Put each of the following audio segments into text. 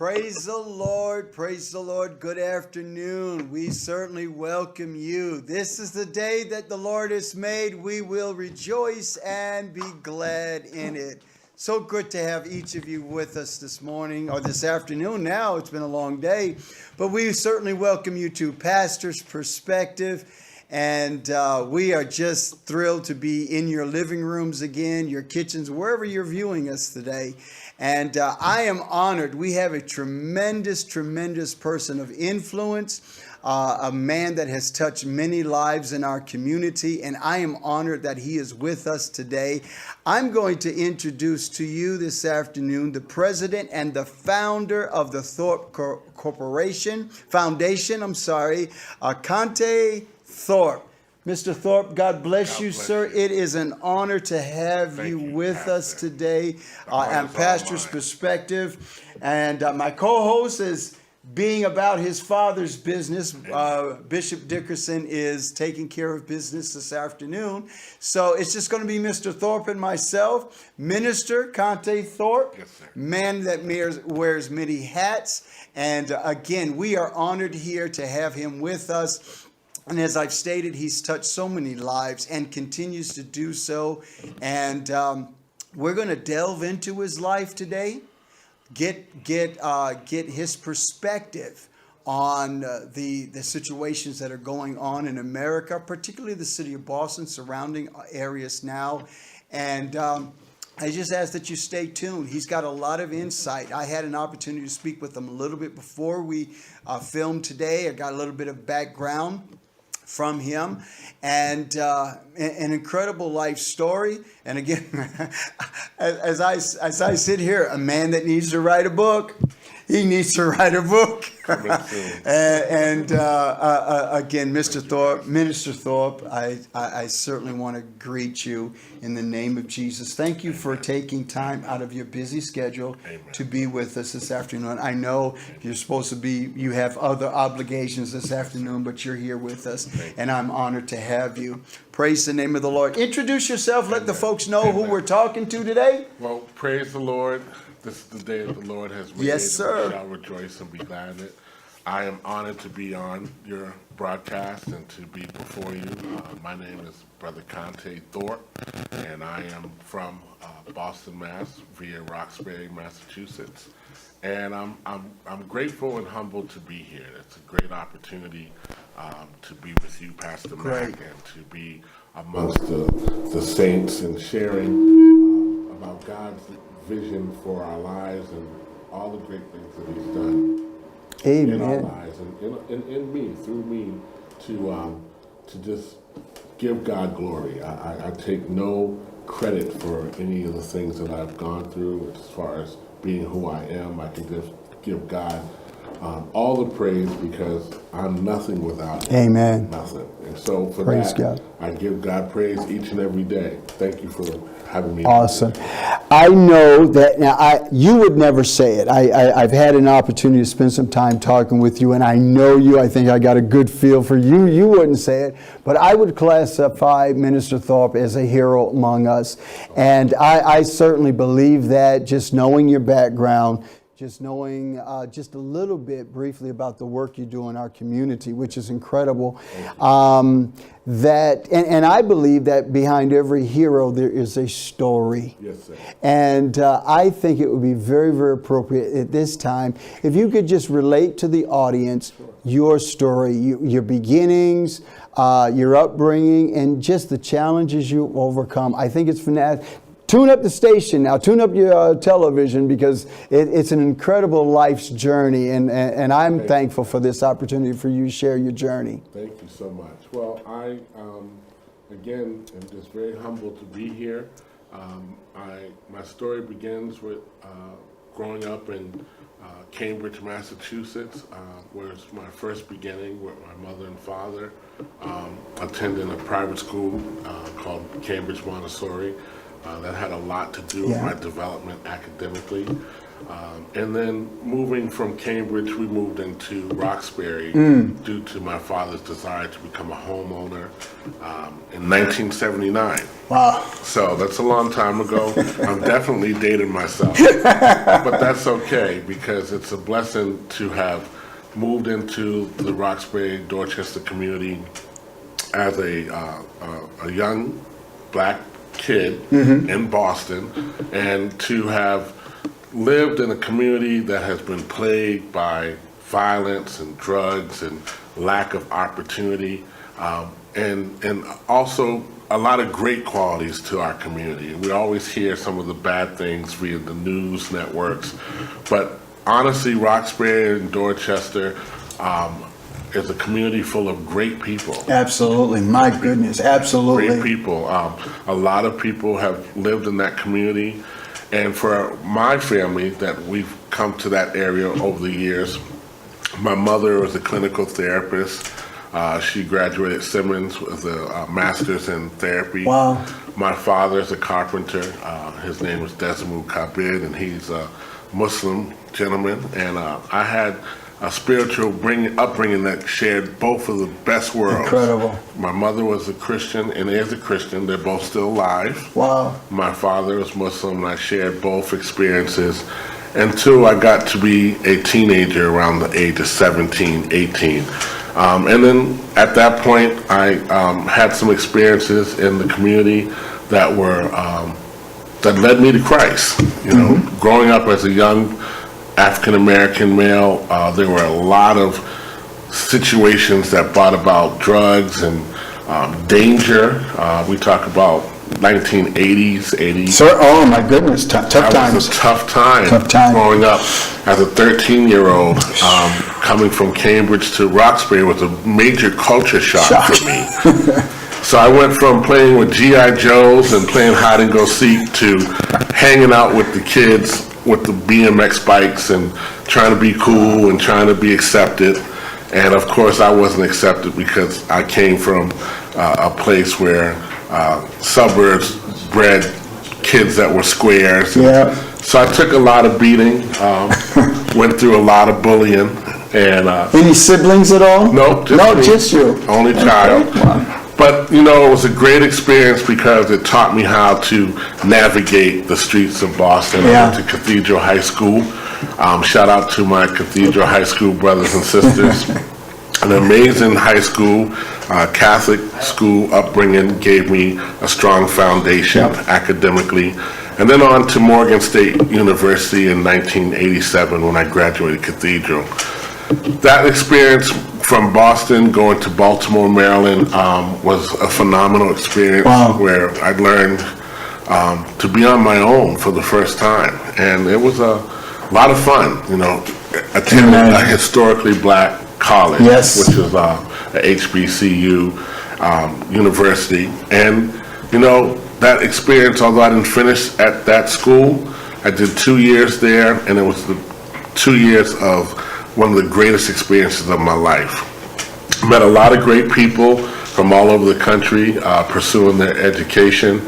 Praise the Lord. Praise the Lord. Good afternoon. We certainly welcome you. This is the day that the Lord has made. We will rejoice and be glad in it. So good to have each of you with us this morning or this afternoon now. It's been a long day, but we certainly welcome you to Pastor's Perspective. And we are just thrilled to be in your living rooms again, your kitchens, wherever you're viewing us today. And I am honored. We have a tremendous, tremendous person of influence, a man that has touched many lives in our community. And I am honored that he is with us today. I'm going to introduce to you this afternoon the president and the founder of the Thorpe Foundation, Conte Thorpe. Mr. Thorpe, God bless you, sir. It is an honor to have you with us today on Pastor's Perspective. And my co-host is being about his father's business. Bishop Dickerson is taking care of business this afternoon. So it's just going to be Mr. Thorpe and myself, Minister Conte Thorpe, yes, sir. Man that wears many hats. And again, we are honored here to have him with us. And as I've stated, he's touched so many lives and continues to do so. And we're going to delve into his life today, get his perspective on the situations that are going on in America, particularly the city of Boston, surrounding areas now. And I just ask that you stay tuned. He's got a lot of insight. I had an opportunity to speak with him a little bit before we filmed today. I got a little bit of background from him, and an incredible life story. And again, as I sit here, a man that needs to write a book. He needs to write a book. Again, Mr. Thorpe, Minister Thorpe, I certainly want to greet you in the name of Jesus. Thank you for taking time out of your busy schedule to be with us this afternoon. I know you're supposed to be, you have other obligations this afternoon, but you're here with us, and I'm honored to have you. Praise the name of the Lord. Introduce yourself. Let the folks know who we're talking to today. Well, praise the Lord. This is the day that the Lord has made. Yes, sir. We shall rejoice and be glad in it. I am honored to be on your broadcast and to be before you. My name is Brother Conte Thorpe, and I am from Boston, Mass, via Roxbury, Massachusetts. And I'm grateful and humbled to be here. It's a great opportunity to be with you, Pastor Mac, and to be amongst the saints and sharing about God's vision for our lives and all the great things that He's done in our lives and in me, through me, to just give God glory. I take no credit for any of the things that I've gone through as far as being who I am. I can just give God all the praise because I'm nothing without Him. Amen. Nothing. And so for praise that, God. I give God praise each and every day. Thank you for having me. Awesome. I know that now you would never say it. I've had an opportunity to spend some time talking with you, and I know you. I think I got a good feel for you. You wouldn't say it, but I would classify Minister Thorpe as a hero among us. And I certainly believe that, just knowing your background, just knowing just a little bit briefly about the work you do in our community, which is incredible. And I believe that behind every hero there is a story. Yes, sir. And I think it would be very, very appropriate at this time if you could just relate to the audience your story, your beginnings, your upbringing, and just the challenges you overcome. I think it's fantastic. Tune up the station now. Tune up your television because it's an incredible life's journey, and I'm thankful for this opportunity for you to share your journey. Thank you so much. Well, I, again, am just very humbled to be here. My story begins with growing up in Cambridge, Massachusetts, where it's my first beginning with my mother and father, attending a private school called Cambridge Montessori. That had a lot to do with my development academically. And then moving from Cambridge, we moved into Roxbury due to my father's desire to become a homeowner in 1979. Wow. So that's a long time ago. I'm definitely dating myself. But that's okay, because it's a blessing to have moved into the Roxbury, Dorchester community as a young black kid in Boston, and to have lived in a community that has been plagued by violence and drugs and lack of opportunity, and also a lot of great qualities to our community. We always hear some of the bad things via the news networks, but honestly, Roxbury and Dorchester is a community full of great people. Absolutely. My goodness. Absolutely. Great people. A lot of people have lived in that community. And for my family, that we've come to that area over the years, my mother was a clinical therapist. She graduated Simmons with a master's in therapy. Wow. My father is a carpenter. His name is Desmond Kabir, and he's a Muslim gentleman. And I had a spiritual upbringing that shared both of the best worlds. Incredible. My mother was a Christian and is a Christian. They're both still alive. Wow. My father was Muslim, and I shared both experiences until I got to be a teenager around the age of 17, 18. And then at that point, I had some experiences in the community that were that led me to Christ. You know, growing up as a young African-American male, there were a lot of situations that brought about drugs and danger. We talk about 1980s, 80s. Sir, oh my goodness, tough That times. was a tough time. Tough time. Growing up as a 13-year-old, coming from Cambridge to Roxbury was a major culture shock for me. So I went from playing with G.I. Joes and playing hide and go seek to hanging out with the kids with the BMX bikes and trying to be cool and trying to be accepted. And of course I wasn't accepted because I came from a place where suburbs bred kids that were squares. Yeah. So I took a lot of beating, went through a lot of bullying, and Any siblings at all? no, me. Just you. Only child. Wow. But, you know, it was a great experience because it taught me how to navigate the streets of Boston. Yeah. I went to Cathedral High School. Shout out to my Cathedral High School brothers and sisters. An amazing high school, Catholic school upbringing gave me a strong foundation academically. And then on to Morgan State University in 1987 when I graduated Cathedral. That experience from Boston going to Baltimore, Maryland was a phenomenal experience. Wow. Where I learned to be on my own for the first time. And it was a lot of fun, you know, attending a historically black college, Yes. which is a HBCU university. And, you know, that experience, although I didn't finish at that school, I did 2 years there, and it was the 2 years of one of the greatest experiences of my life. Met a lot of great people from all over the country pursuing their education,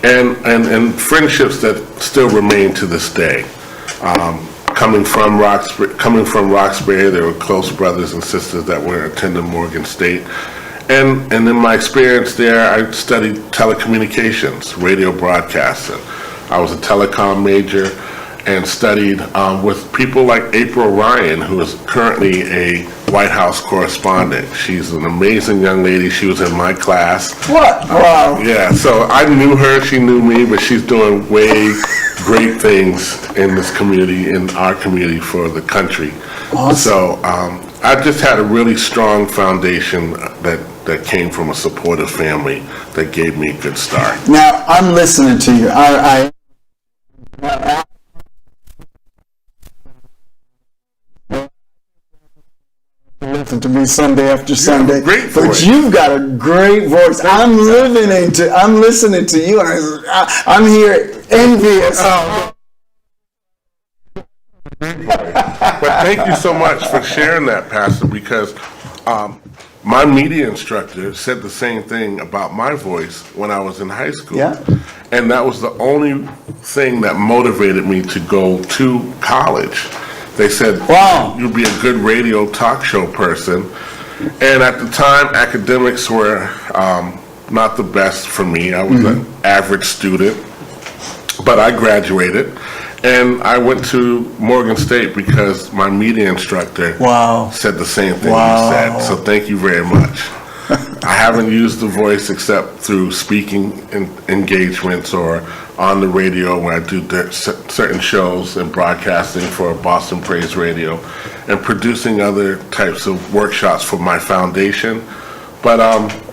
and friendships that still remain to this day. Coming from Roxbury, there were close brothers and sisters that were attending Morgan State. And in my experience there, I studied telecommunications, radio broadcasting. I was a telecom major and studied with people like April Ryan, who is currently a White House correspondent. She's an amazing young lady. She was in my class. What? Wow. Yeah, so I knew her, she knew me, but she's doing way great things in this community, in our community for the country. Awesome. So I just had a really strong foundation that came from a supportive family that gave me a good start. Now, I'm listening to you. I listen to me Sunday after Sunday, great but voice. you've got a great voice. I'm listening to you, and I'm here envious. But thank you so much for sharing that, Pastor, because my media instructor said the same thing about my voice when I was in high school. Yeah. And that was the only thing that motivated me to go to college. They said, Wow. you'll be a good radio talk show person. And at the time, academics were not the best for me. I was an average student, but I graduated. And I went to Morgan State because my media instructor Wow. said the same thing Wow. you said. So thank you very much. I haven't used the voice except through speaking engagements or on the radio when I do certain shows and broadcasting for Boston Praise Radio and producing other types of workshops for my foundation. But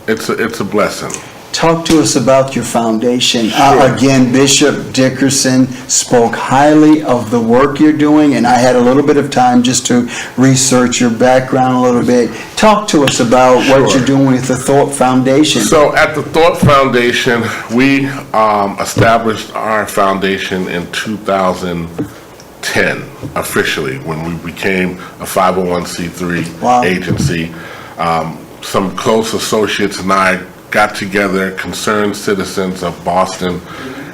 it's a blessing. Talk to us about your foundation. Sure. Again, Bishop Dickerson spoke highly of the work you're doing, and I had a little bit of time just to research your background a little bit. Talk to us about what Sure. you're doing with the Thorpe Foundation. So at the Thorpe Foundation, we established our foundation in 2010 officially when we became a 501c3 Wow. agency. Some close associates and I got together, concerned citizens of Boston,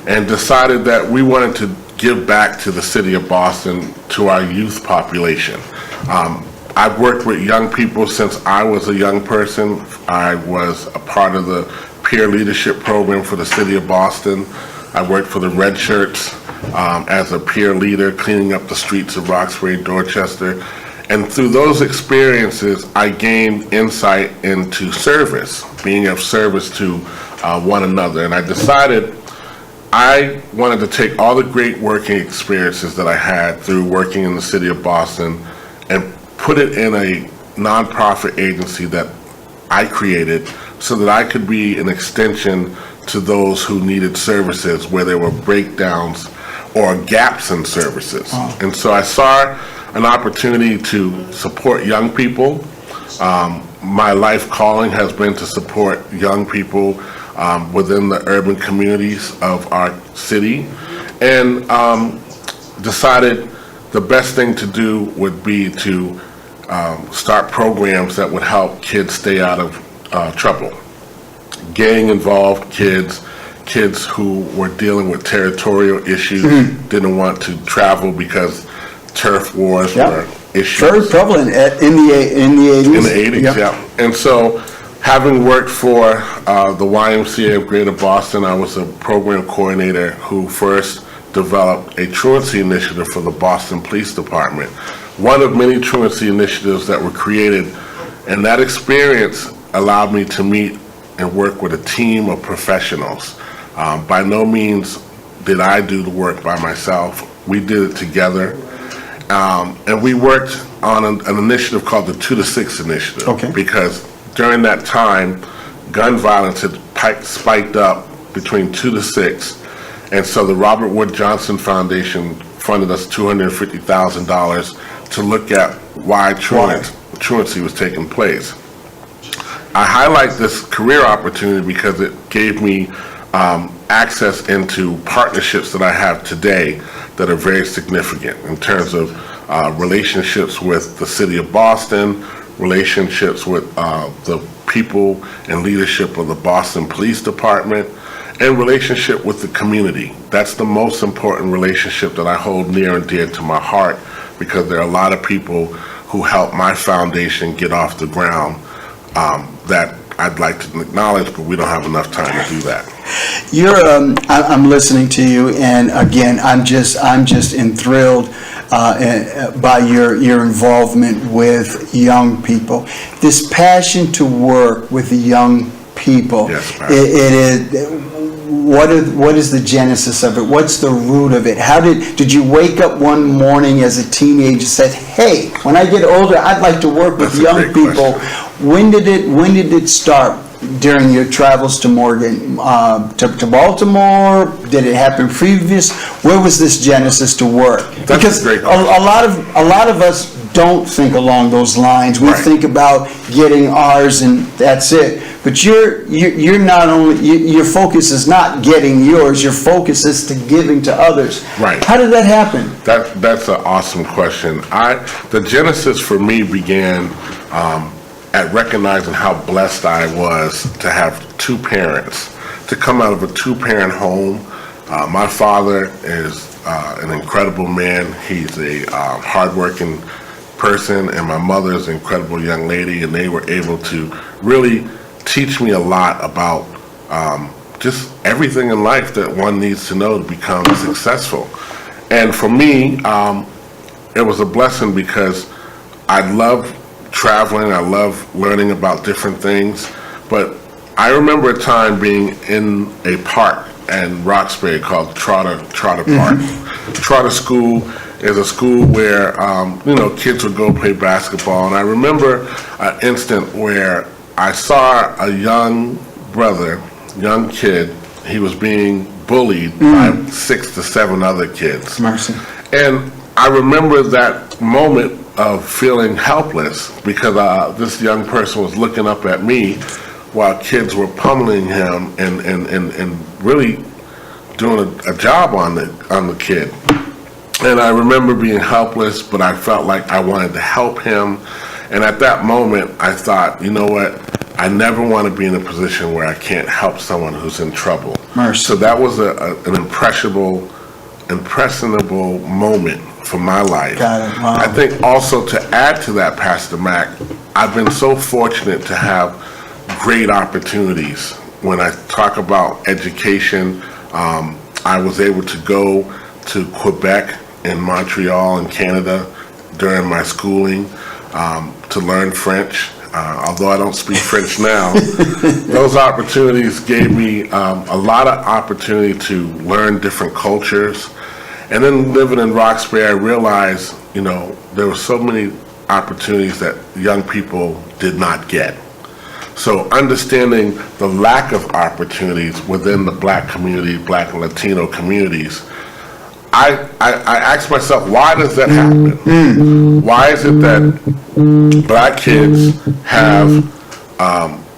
and decided that we wanted to give back to the city of Boston, to our youth population. I've worked with young people since I was a young person. I was a part of the peer leadership program for the city of Boston. I worked for the Red Shirts as a peer leader, cleaning up the streets of Roxbury, Dorchester. And through those experiences, I gained insight into service, being of service to one another. And I decided I wanted to take all the great working experiences that I had through working in the city of Boston and put it in a nonprofit agency that I created so that I could be an extension to those who needed services where there were breakdowns or gaps in services. And so I saw an opportunity to support young people. My life calling has been to support young people within the urban communities of our city, and decided the best thing to do would be to start programs that would help kids stay out of trouble. Gang-involved kids who were dealing with territorial issues, didn't want to travel because turf wars were issues. Very prevalent in the 80s. In the 80s, yeah. And so, having worked for the YMCA of Greater Boston, I was a program coordinator who first developed a truancy initiative for the Boston Police Department. One of many truancy initiatives that were created, and that experience allowed me to meet and work with a team of professionals. By no means did I do the work by myself. We did it together. And we worked on an initiative called the 2 to 6 initiative. Okay. Because during that time, gun violence had spiked up between 2 to 6. And so the Robert Wood Johnson Foundation funded us $250,000 to look at why truancy was taking place. I highlight this career opportunity because it gave me access into partnerships that I have today that are very significant in terms of relationships with the city of Boston, relationships with the people and leadership of the Boston Police Department, and relationship with the community. That's the most important relationship that I hold near and dear to my heart, because there are a lot of people who helped my foundation get off the ground that I'd like to acknowledge, but we don't have enough time to do that. I'm listening to you, and again, I'm just enthralled by your involvement with young people. This passion to work with the young people. Yes, it is. What is the genesis of it? What's the root of it? How did you wake up one morning as a teenager and said, "Hey, when I get older, I'd like to work with That's a young great people"? question. When did it start? During your travels to Morgan, to Baltimore? Did it happen previous? Where was this genesis to work? That's Because a great a question. lot of us don't think along those lines. We Right. think about getting ours and that's it. But you're not only your focus is not getting yours. Your focus is to giving to others. Right. How did that happen? That's an awesome question. The genesis for me began at recognizing how blessed I was to have two parents, to come out of a two-parent home. My father is an incredible man. He's a hardworking person, and my mother is an incredible young lady, and they were able to really teach me a lot about just everything in life that one needs to know to become successful. And for me, it was a blessing because I love traveling, I love learning about different things, but I remember a time being in a park in Roxbury called Trotter Park. Trotter School is a school where kids would go play basketball, and I remember an instant where I saw a young kid. He was being bullied by 6 to 7 other kids. Mercy. And I remember that moment of feeling helpless because this young person was looking up at me while kids were pummeling him and really doing a job on the kid. And I remember being helpless, but I felt like I wanted to help him. And at that moment, I thought, you know what? I never want to be in a position where I can't help someone who's in trouble. Mercy. So that was an impressionable moment for my life. Got it. Wow. I think also to add to that, Pastor Mac, I've been so fortunate to have great opportunities. When I talk about education, I was able to go to Quebec and Montreal in Canada during my schooling to learn French. Although I don't speak French now, those opportunities gave me a lot of opportunity to learn different cultures. And then living in Roxbury, I realized, there were so many opportunities that young people did not get. So understanding the lack of opportunities within the Black community, Black and Latino communities, I asked myself, why does that happen? Why is it that Black kids have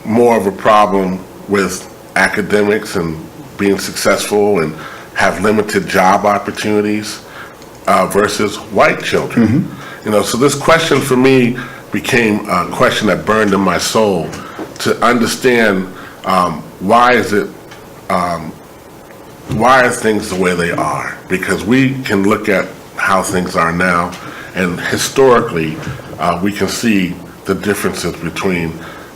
more of a problem with academics and being successful and have limited job opportunities versus white children? So this question for me became a question that burned in my soul to understand why are things the way they are? Because we can look at how things are now, and historically, we can see the differences between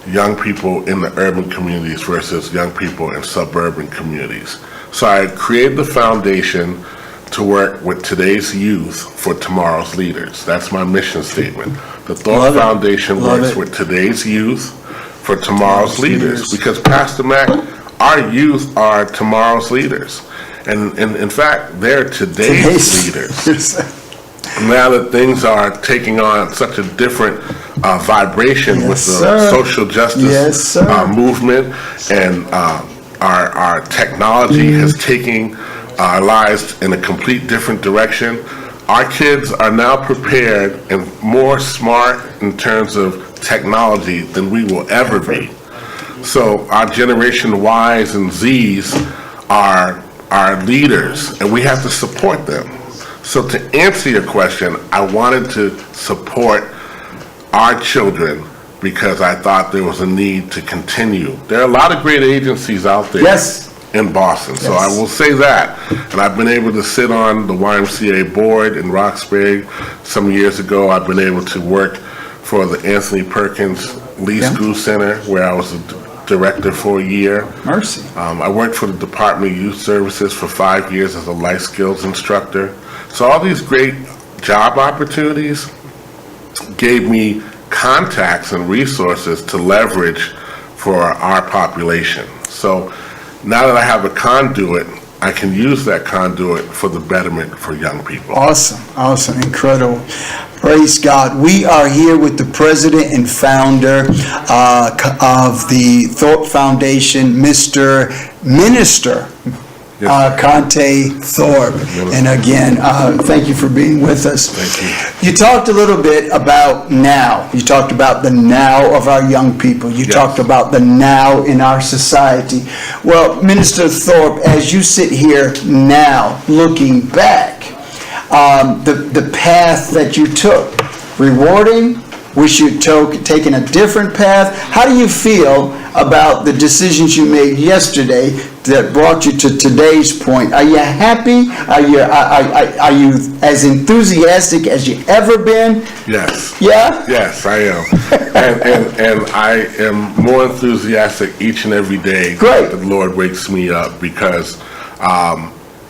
young people in the urban communities versus young people in suburban communities. So I created the foundation to work with today's youth for tomorrow's leaders. That's my mission statement. The Thorpe Foundation works with today's youth for tomorrow's leaders. Because, Pastor Mac, our youth are tomorrow's leaders. And in fact, they're today's leaders. Now that things are taking on such a different vibration with the social justice movement, and our technology has taken our lives in a complete different direction, our kids are now prepared and more smart in terms of technology than we will ever be. So our generation Ys and Zs are our leaders, and we have to support them. So to answer your question, I wanted to support our children because I thought there was a need to continue. There are a lot of great agencies out there in Boston, so I will say that. And I've been able to sit on the YMCA board in Roxbury. Some years ago, I've been able to work for the Anthony Perkins Lee School Center, where I was a director for a year. Mercy. I worked for the Department of Youth Services for 5 years as a life skills instructor. So all these great job opportunities gave me contacts and resources to leverage for our population. So now that I have a conduit, I can use that conduit for the betterment for young people. Awesome, awesome, incredible. Praise God. We are here with the president and founder of the Thorpe Foundation, Mr. Minister Conte Thorpe. And again, thank you for being with us. Thank you. You talked a little bit about now. You talked about the now of our young people. You talked about the now in our society. Well, Minister Thorpe, as you sit here now, looking back, the path that you took, rewarding, wish you'd taken a different path. How do you feel about the decisions you made yesterday that brought you to today's point? Are you happy? Are you as enthusiastic as you ever been? Yes. Yeah? Yes, I am. and I am more enthusiastic each and every day Great. that the Lord wakes me up, because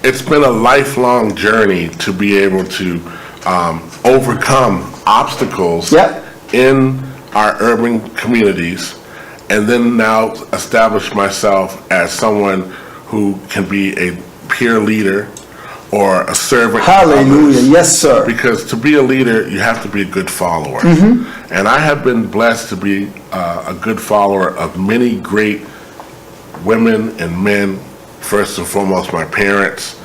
it's been a lifelong journey to be able to overcome obstacles Yep. in our urban communities, and then now establish myself as someone who can be a peer leader or a servant to Hallelujah. others. Yes, sir. Because to be a leader, you have to be a good follower. And I have been blessed to be a good follower of many great women and men. First and foremost, my parents.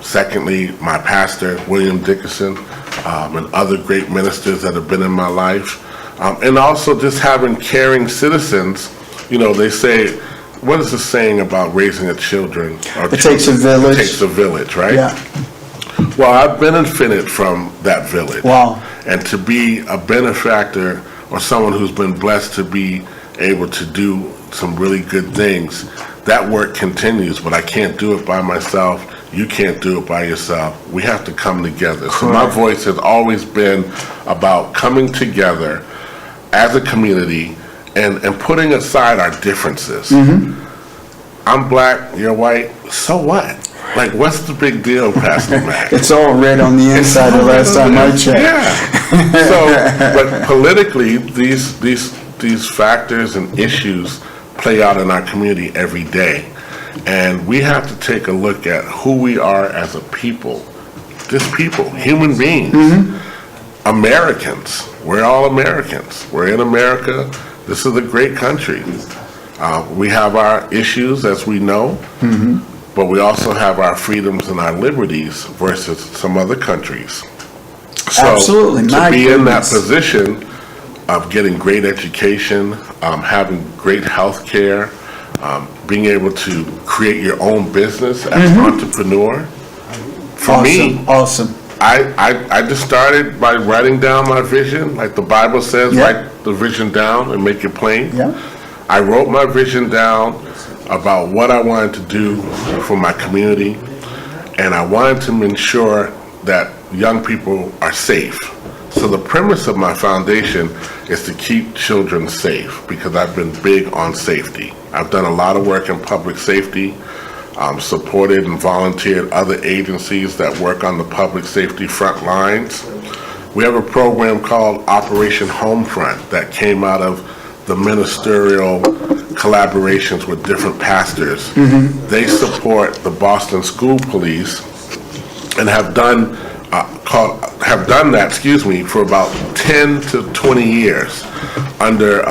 Secondly, my pastor, William Dickinson, and other great ministers that have been in my life. And also just having caring citizens. You know, they say, what is the saying about raising a children? It takes a village. It takes a village, right? Yeah. Well, I've benefited from that village. Wow. And to be a benefactor or someone who's been blessed to be able to do some really good things, that work continues, but I can't do it by myself. You can't do it by yourself. We have to come together. So my voice has always been about coming together as a community and putting aside our differences. I'm black, you're white, so what? Like, what's the big deal, Pastor Mac? It's all red on the inside the last time I checked. Yeah. So, but politically, these factors and issues play out in our community every day. And we have to take a look at who we are as a people. Just people, human beings. Americans. We're all Americans. We're in America. This is a great country. We have our issues, as we know, but we also have our freedoms and our liberties versus some other countries. So Absolutely. to My be in that goodness. position of getting great education, having great health care, being able to create your own business as an entrepreneur, for me, Awesome. I just started by writing down my vision, like the Bible says, Yeah. write the vision down and make it plain. Yeah. I wrote my vision down about what I wanted to do for my community, and I wanted to ensure that young people are safe. So the premise of my foundation is to keep children safe, because I've been big on safety. I've done a lot of work in public safety, supported and volunteered other agencies that work on the public safety front lines. We have a program called Operation Homefront that came out of the ministerial collaborations with different pastors. They support the Boston School Police and have done that, for about 10 to 20 years under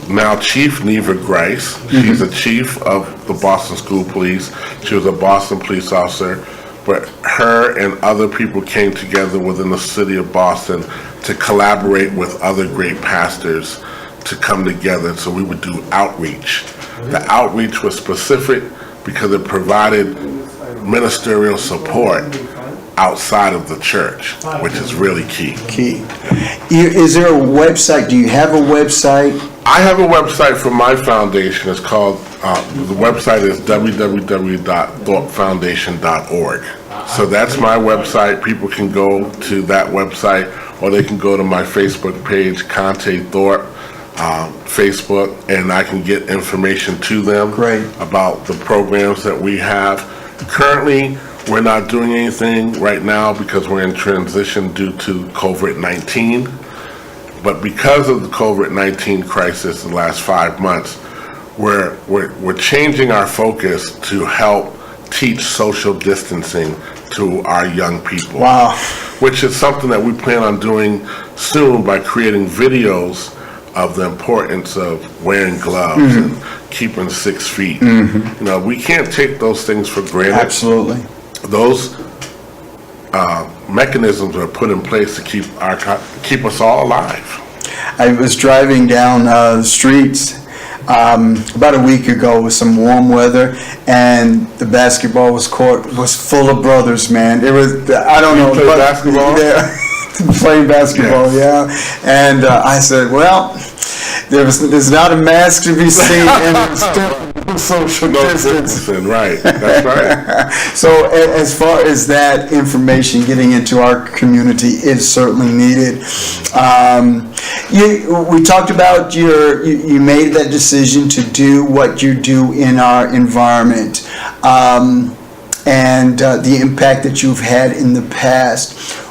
now Chief Neva Grice. She's a chief of the Boston School Police. She was a Boston police officer, but her and other people came together within the city of Boston to collaborate with other great pastors to come together, so we would do outreach. The outreach was specific because it provided ministerial support outside of the church, which is really key. Is there a website? Do you have a website? I have a website for my foundation. It's called, the website is www.thorpefoundation.org. So that's my website. People can go to that website, or they can go to my Facebook page, Conte Thorpe, Facebook, and I can get information to them Great. about the programs that we have. Currently, we're not doing anything right now because we're in transition due to COVID-19. But because of the COVID-19 crisis in the last 5 months, we're changing our focus to help teach social distancing to our young people. Wow. Which is something that we plan on doing soon by creating videos of the importance of wearing gloves and keeping 6 feet. You know, we can't take those things for granted. Absolutely. Those mechanisms are put in place to keep us all alive. I was driving down the streets about a week ago with some warm weather, and the basketball court was full of brothers, man. It was, I don't know. play basketball? Playing basketball, Yes. yeah. And I said, well, there's not a mask to be seen, and there's still no social distance. distancing, right, that's right. So as far as that information getting into our community is certainly needed. We talked about you made that decision to do what you do in our environment, and the impact that you've had in the past.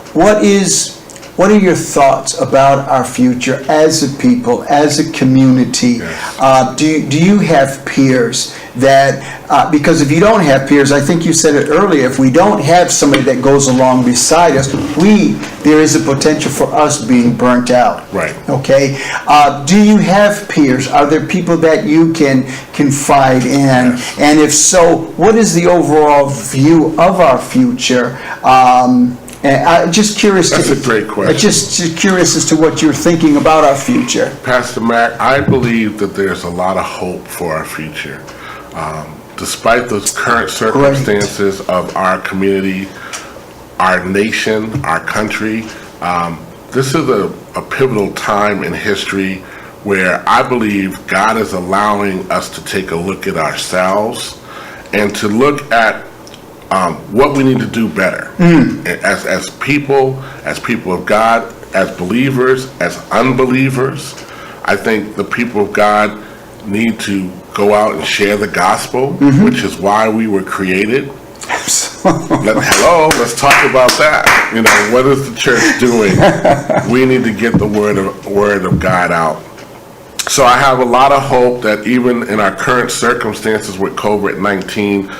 What are your thoughts about our future as a people, as a community? Yes. Do you have peers that, because if you don't have peers, I think you said it earlier, if we don't have somebody that goes along beside us, there is a potential for us being burnt out. Right. Okay? Do you have peers? Are there people that you can confide in? Yes. And if so, what is the overall view of our future? And I'm just curious. That's a great question. Just curious as to what you're thinking about our future. Pastor Mac, I believe that there's a lot of hope for our future. Despite the current circumstances of our community, our nation, our country, this is a pivotal time in history where I believe God is allowing us to take a look at ourselves and to look at what we need to do better as people of God, as believers, as unbelievers. I think the people of God need to go out and share the gospel, which is why we were created. Let's talk about that. What is the church doing? We need to get the word of God out. So I have a lot of hope that even in our current circumstances with COVID-19,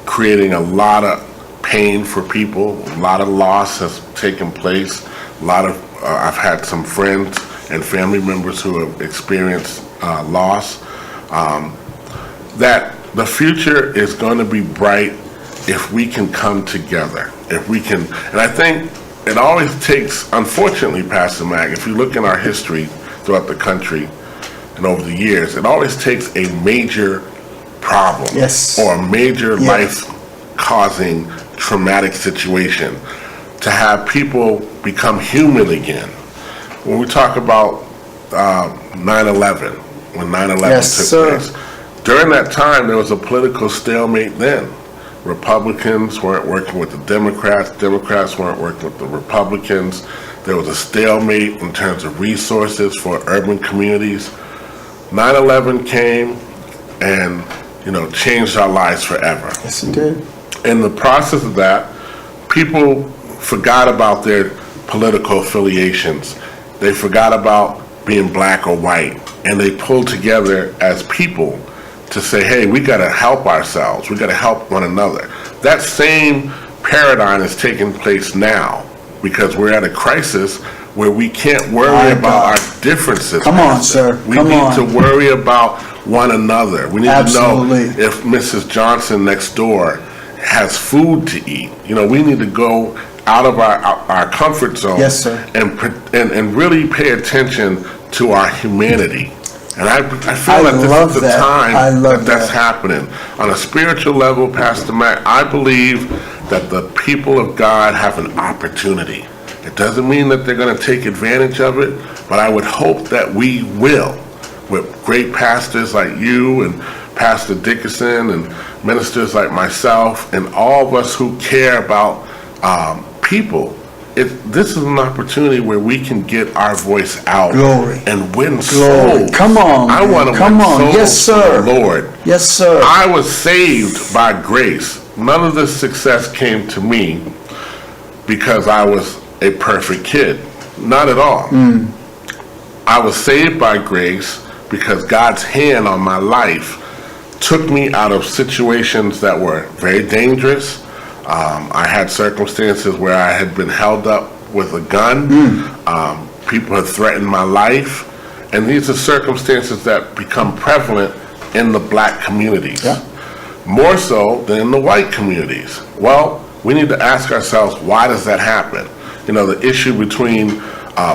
creating a lot of pain for people, a lot of loss has taken place. I've had some friends and family members who have experienced loss. That the future is going to be bright if we can come together. And I think it always takes, unfortunately, Pastor Mac, if you look in our history throughout the country and over the years, it always takes a major problem or a major life-causing traumatic situation to have people become human again. When we talk about 9/11, when 9/11 took place, during that time there was a political stalemate then. Republicans weren't working with the Democrats, Democrats weren't working with the Republicans. There was a stalemate in terms of resources for urban communities. 9/11 came and changed our lives forever. Yes, it did. In the process of that, people forgot about their political affiliations. They forgot about being black or white, and they pulled together as people to say, hey, we got to help ourselves. We got to help one another. That same paradigm is taking place now because we're at a crisis where we can't worry about our differences. Come on, sir. We need to worry about one another. We need to know Absolutely. if Mrs. Johnson next door has food to eat. We need to go out of our comfort zone. Yes, sir. And really pay attention to our humanity. And I feel I that this love is the that. time I love that's that. happening. On a spiritual level, Pastor Matt, I believe that the people of God have an opportunity. It doesn't mean that they're going to take advantage of it, but I would hope that we will, with great pastors like you and Pastor Dickerson and ministers like myself and all of us who care about people. This is an opportunity where we can get our voice out and win souls. Come on. I want to win souls Yes, sir. for the Lord. Yes, sir. I was saved by grace. None of this success came to me because I was a perfect kid. Not at all. I was saved by grace because God's hand on my life took me out of situations that were very dangerous. I had circumstances where I had been held up with a gun. People had threatened my life. And these are circumstances that become prevalent in the black communities, more so than in the white communities. Well, we need to ask ourselves, why does that happen? The issue between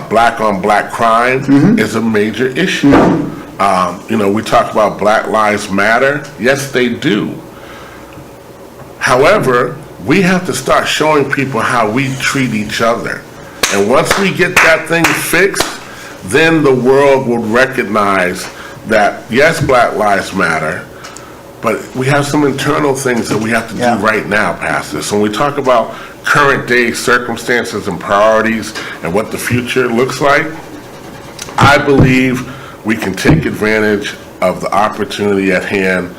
black on black crime is a major issue. We talk about Black Lives Matter. Yes, they do. However, we have to start showing people how we treat each other. And once we get that thing fixed, then the world will recognize that, yes, Black Lives Matter, but we have some internal things that we have to do right now, Pastor. So when we talk about current day circumstances and priorities and what the future looks like, I believe we can take advantage of the opportunity at hand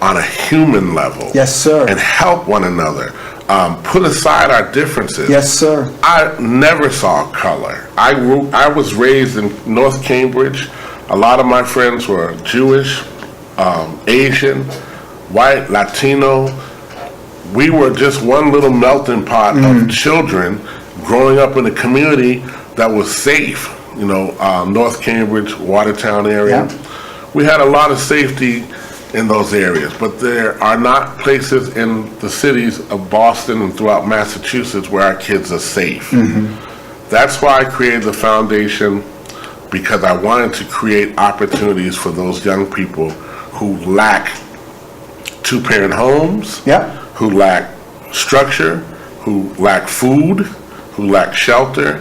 on a human level. Yes, sir. And help one another. Put aside our differences. Yes, sir. I never saw color. I was raised in North Cambridge. A lot of my friends were Jewish, Asian, white, Latino. We were just one little melting pot of children growing up in a community that was safe. You know, North Cambridge, Watertown area. Yeah. We had a lot of safety in those areas, but there are not places in the cities of Boston and throughout Massachusetts where our kids are safe. That's why I created the foundation, because I wanted to create opportunities for those young people who lack two-parent homes, who lack structure, who lack food, who lack shelter,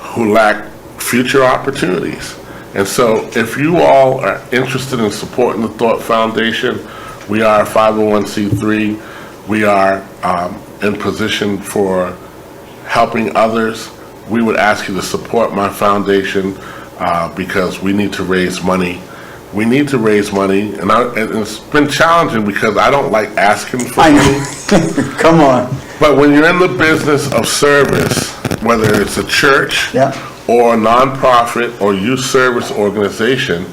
who lack future opportunities. And so if you all are interested in supporting the Thorpe Foundation, we are a 501c3. We are in position for helping others. We would ask you to support my foundation because we need to raise money. We need to raise money, and it's been challenging because I don't like asking for money. Come on. But when you're in the business of service, whether it's a church, or a nonprofit or youth service organization,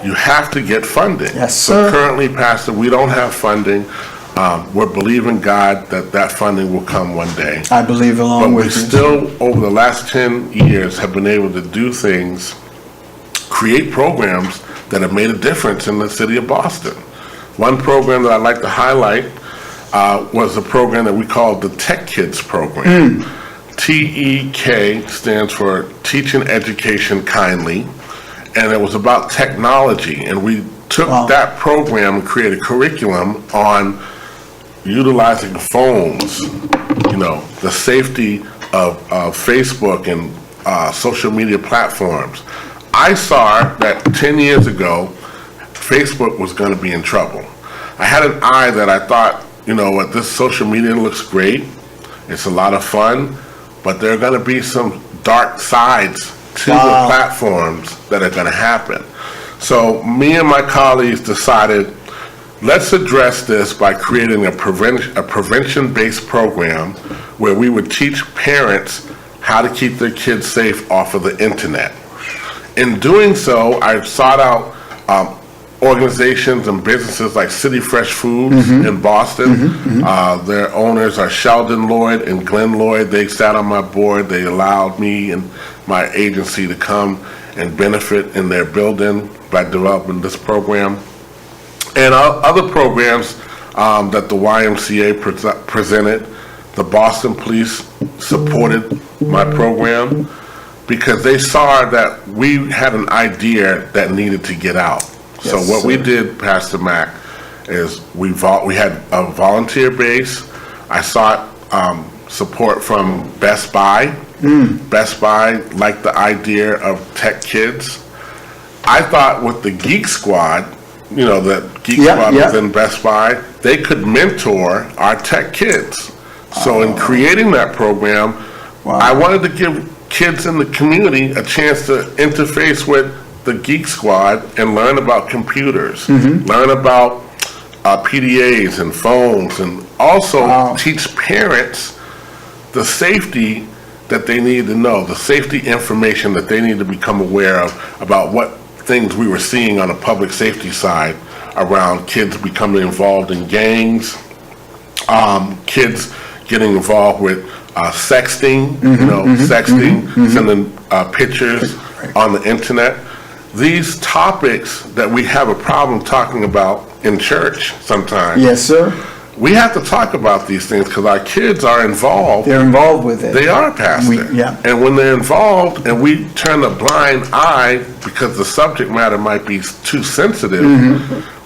you have to get funding. Yes, sir. So currently, Pastor, we don't have funding. We're believing God that that funding will come one day. I believe along with you. But we still, over the last 10 years, have been able to do things, create programs that have made a difference in the city of Boston. One program that I'd like to highlight was a program that we called the Tech Kids program. TEK stands for Teaching Education Kindly, and it was about technology. And we took that program and created a curriculum on utilizing phones, you know, the safety of Facebook and social media platforms. I saw that 10 years ago, Facebook was going to be in trouble. I had an eye that I thought, you know what, this social media looks great. It's a lot of fun. But there are going to be some dark sides to the platforms that are going to happen. So me and my colleagues decided, let's address this by creating a prevention-based program where we would teach parents how to keep their kids safe off of the internet. In doing so, I sought out organizations and businesses like City Fresh Foods in Boston. Their owners are Sheldon Lloyd and Glenn Lloyd. They sat on my board. They allowed me and my agency to come and benefit in their building by developing this program. And other programs that the YMCA presented. The Boston Police supported my program because they saw that we had an idea that needed to get out. So what we did, Pastor Mac, is we had a volunteer base. I sought support from Best Buy. Best Buy liked the idea of Tech Kids. I thought with the Geek Squad, you know, the Geek Squad was in Best Buy, they could mentor our Tech Kids. So in creating that program, I wanted to give kids in the community a chance to interface with the Geek Squad and learn about computers, learn about PDAs and phones, and also teach parents the safety that they need to know, the safety information that they need to become aware of about what things we were seeing on the public safety side around kids becoming involved in gangs, kids getting involved with sexting, sending pictures on the internet. These topics that we have a problem talking about in church sometimes. Yes, sir. We have to talk about these things because our kids are involved. They're involved with it. They are, Pastor. And when they're involved and we turn a blind eye because the subject matter might be too sensitive,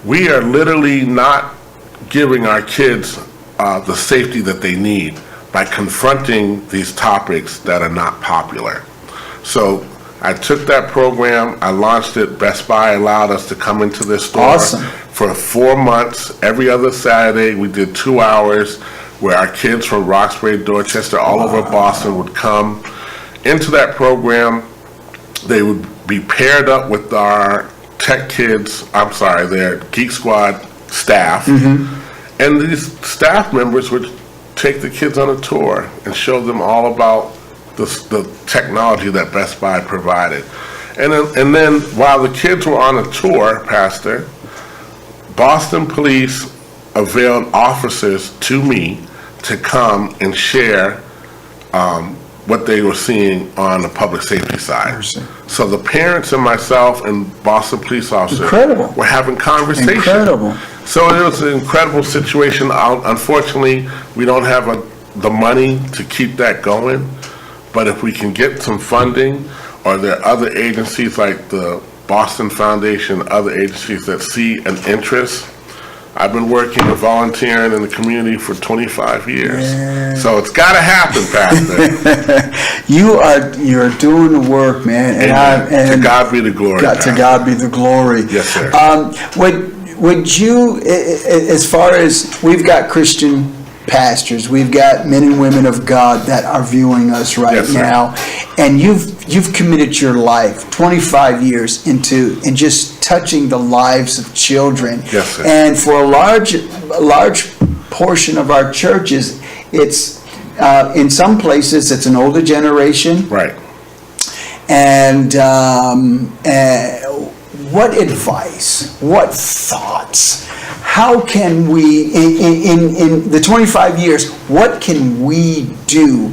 we are literally not giving our kids the safety that they need by confronting these topics that are not popular. So I took that program, I launched it. Best Buy allowed us to come into their store Awesome. for 4 months. Every other Saturday, we did 2 hours where our kids from Roxbury, Dorchester, all over Boston would come into that program. They would be paired up with our tech kids, their Geek Squad staff. And these staff members would take the kids on a tour and show them all about the technology that Best Buy provided. And then while the kids were on a tour, Pastor, Boston Police availed officers to me to come and share what they were seeing on the public safety side. So the parents and myself and Boston police officers Incredible. were having conversations. Incredible. So it was an incredible situation. Unfortunately, we don't have the money to keep that going, but if we can get some funding, or there are other agencies like the Boston Foundation, other agencies that see an interest. I've been working and volunteering in the community for 25 years. So it's got to happen, Pastor. You're doing the work, man. And to God be the glory. To God be the glory. Yes, sir. Would you, as far as we've got Christian pastors, we've got men and women of God that are viewing us right Yes, sir. now, and you've committed your life 25 years into just touching the lives of children. Yes, sir. And for a large portion of our churches, it's in some places it's an older generation. Right. And what advice, what thoughts, how can we, in the 25 years, what can we do?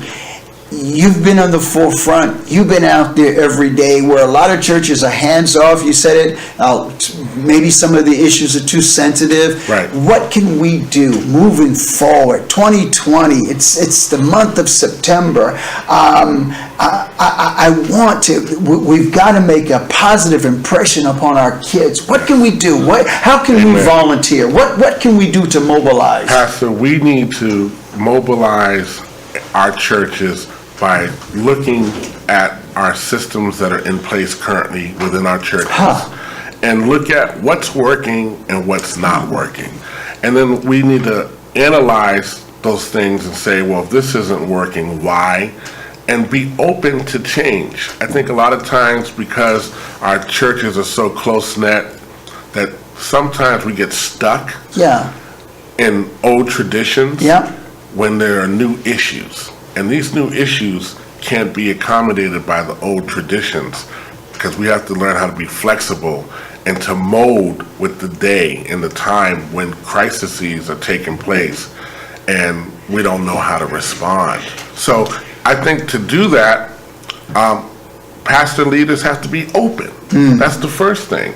You've been on the forefront. You've been out there every day where a lot of churches are hands off. You said it. Maybe some of the issues are too sensitive. Right. What can we do moving forward? 2020. It's the month of September. I want to. We've got to make a positive impression upon our kids. What can we do? How can we volunteer? What can we do to mobilize? Pastor, we need to mobilize our churches by looking at our systems that are in place currently within our churches and look at what's working and what's not working. And then we need to analyze those things and say, well, if this isn't working, why? And be open to change. I think a lot of times because our churches are so close-knit that sometimes we get stuck in old traditions when there are new issues. And these new issues can't be accommodated by the old traditions because we have to learn how to be flexible and to mold with the day and the time when crises are taking place and we don't know how to respond. So I think to do that, pastor leaders have to be open. That's the first thing.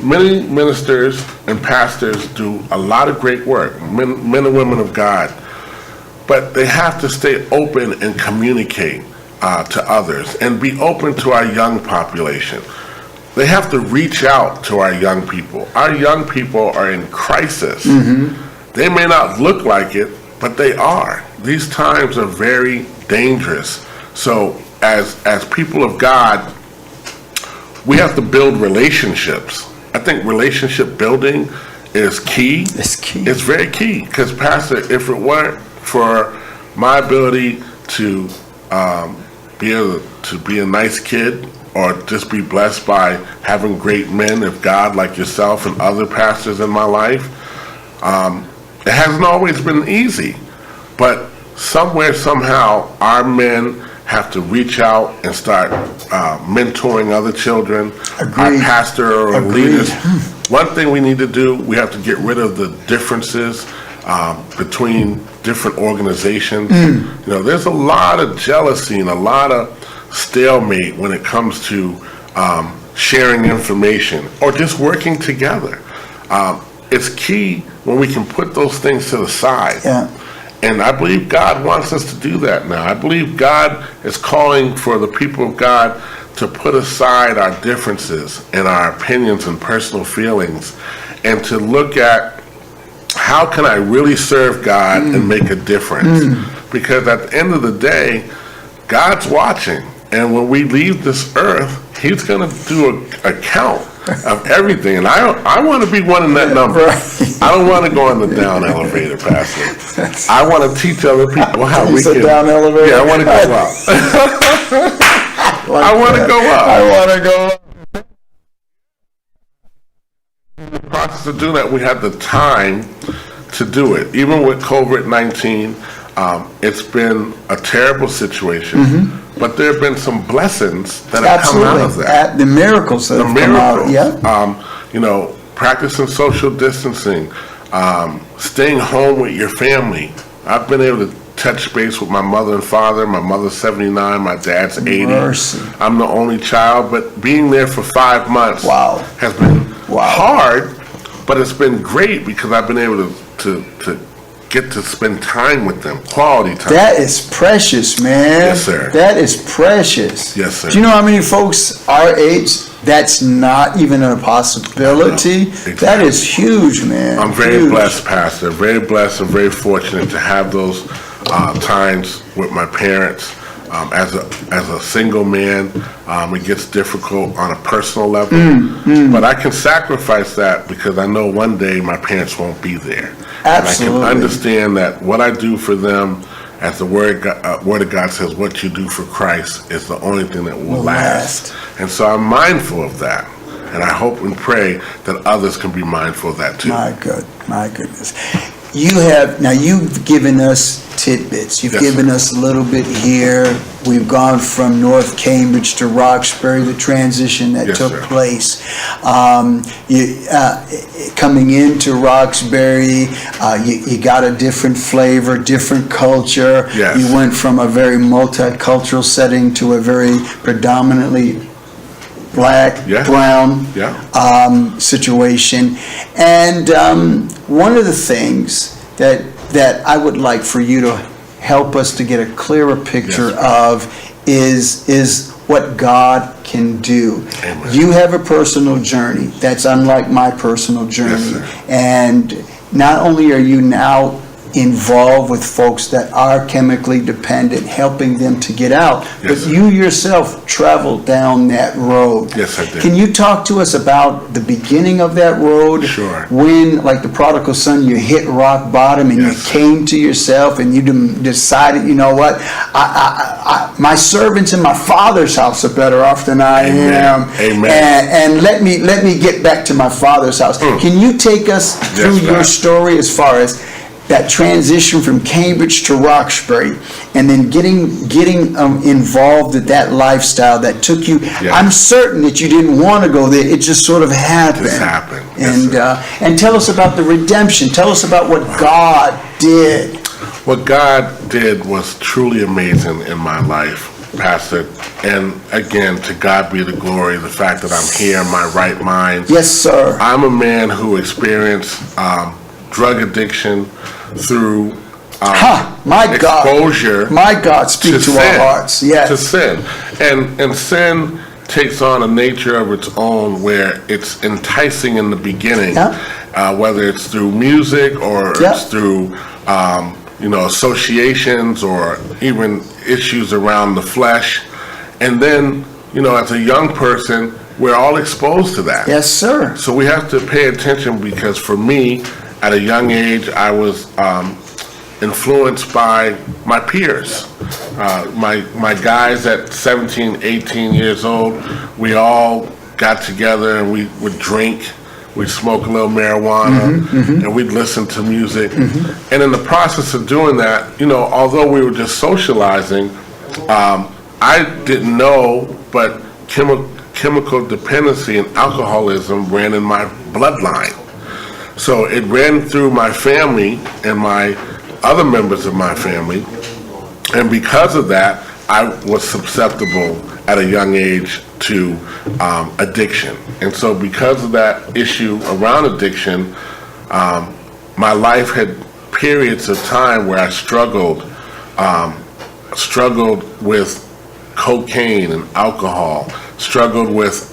Many ministers and pastors do a lot of great work, men and women of God, but they have to stay open and communicate to others and be open to our young population. They have to reach out to our young people. Our young people are in crisis. They may not look like it, but they are. These times are very dangerous. So as people of God, we have to build relationships. I think relationship building is key. It's key. It's very key because, Pastor, if it weren't for my ability to be able to be a nice kid or just be blessed by having great men of God like yourself and other pastors in my life, it hasn't always been easy. But somewhere, somehow, our men have to reach out and start mentoring other children, our pastor or leaders. One thing we need to do, we have to get rid of the differences between different organizations. You know, there's a lot of jealousy and a lot of stalemate when it comes to sharing information or just working together. It's key when we can put those things to the side. And I believe God wants us to do that now. I believe God is calling for the people of God to put aside our differences and our opinions and personal feelings and to look at how can I really serve God and make a difference? Because at the end of the day, God's watching. And when we leave this earth, he's going to do a count of everything. And I want to be one in that number. Right. I don't want to go on the down elevator, Pastor. I want to teach other people how we can. Down elevator? Yeah, I want to go up. I want to go up. I want to go up. In the process of doing that, we had the time to do it. Even with COVID-19, it's been a terrible situation, but there have been some blessings that have come out of that. The miracles that have come out. Yeah. You know, practicing social distancing, staying home with your family. I've been able to touch base with my mother and father. My mother's 79, my dad's 80. Mercy. I'm the only child, but being there for 5 months has been hard, but it's been great because I've been able to get to spend time with them, quality time. That is precious, man. Yes, sir. That is precious. Yes, sir. Do you know how many folks our age, that's not even a possibility? Exactly. That is huge, man. I'm very blessed, Pastor. Very blessed and very fortunate to have those times with my parents. As a single man, it gets difficult on a personal level, but I can sacrifice that because I know one day my parents won't be there. Absolutely. And I can understand that what I do for them, as the Word of God says, what you do for Christ is the only thing that will last. And so I'm mindful of that. And I hope and pray that others can be mindful of that too. My goodness. You've given us tidbits. You've given us a little bit here. We've gone from North Cambridge to Roxbury, the transition that took place. Coming into Roxbury, you got a different flavor, different culture. Yes. You went from a very multicultural setting to a very predominantly black, brown situation. And one of the things that I would like for you to help us to get a clearer picture of is what God can do. Amen. You have a personal journey that's unlike my personal journey. And not only are you now involved with folks that are chemically dependent, helping them to get out, but you yourself traveled down that road. Yes, I did. Can you talk to us about the beginning of that road? Sure. When, like the prodigal son, you hit rock bottom and you came to yourself and you decided, you know what, my servants in my father's house are better off than I am. Amen. And let me get back to my father's house. Can you take us through your story as far as that transition from Cambridge to Roxbury, and then getting involved in that lifestyle that took you? I'm certain that you didn't want to go there. It just sort of happened. It just happened. And tell us about the redemption. Tell us about what God did. What God did was truly amazing in my life, Pastor. And again, to God be the glory, the fact that I'm here in my right mind. Yes, sir. I'm a man who experienced drug addiction through exposure. My God, speak to our hearts. Yes. To sin. And sin takes on a nature of its own where it's enticing in the beginning, whether it's through music or it's through associations or even issues around the flesh. And then, as a young person, we're all exposed to that. Yes, sir. So we have to pay attention because for me, at a young age, I was influenced by my peers. My guys at 17, 18 years old, we all got together and we would drink, we'd smoke a little marijuana, and we'd listen to music. And in the process of doing that, although we were just socializing, I didn't know, but chemical dependency and alcoholism ran in my bloodline. So it ran through my family and my other members of my family. And because of that, I was susceptible at a young age to addiction. And so because of that issue around addiction, my life had periods of time where I struggled with cocaine and alcohol, struggled with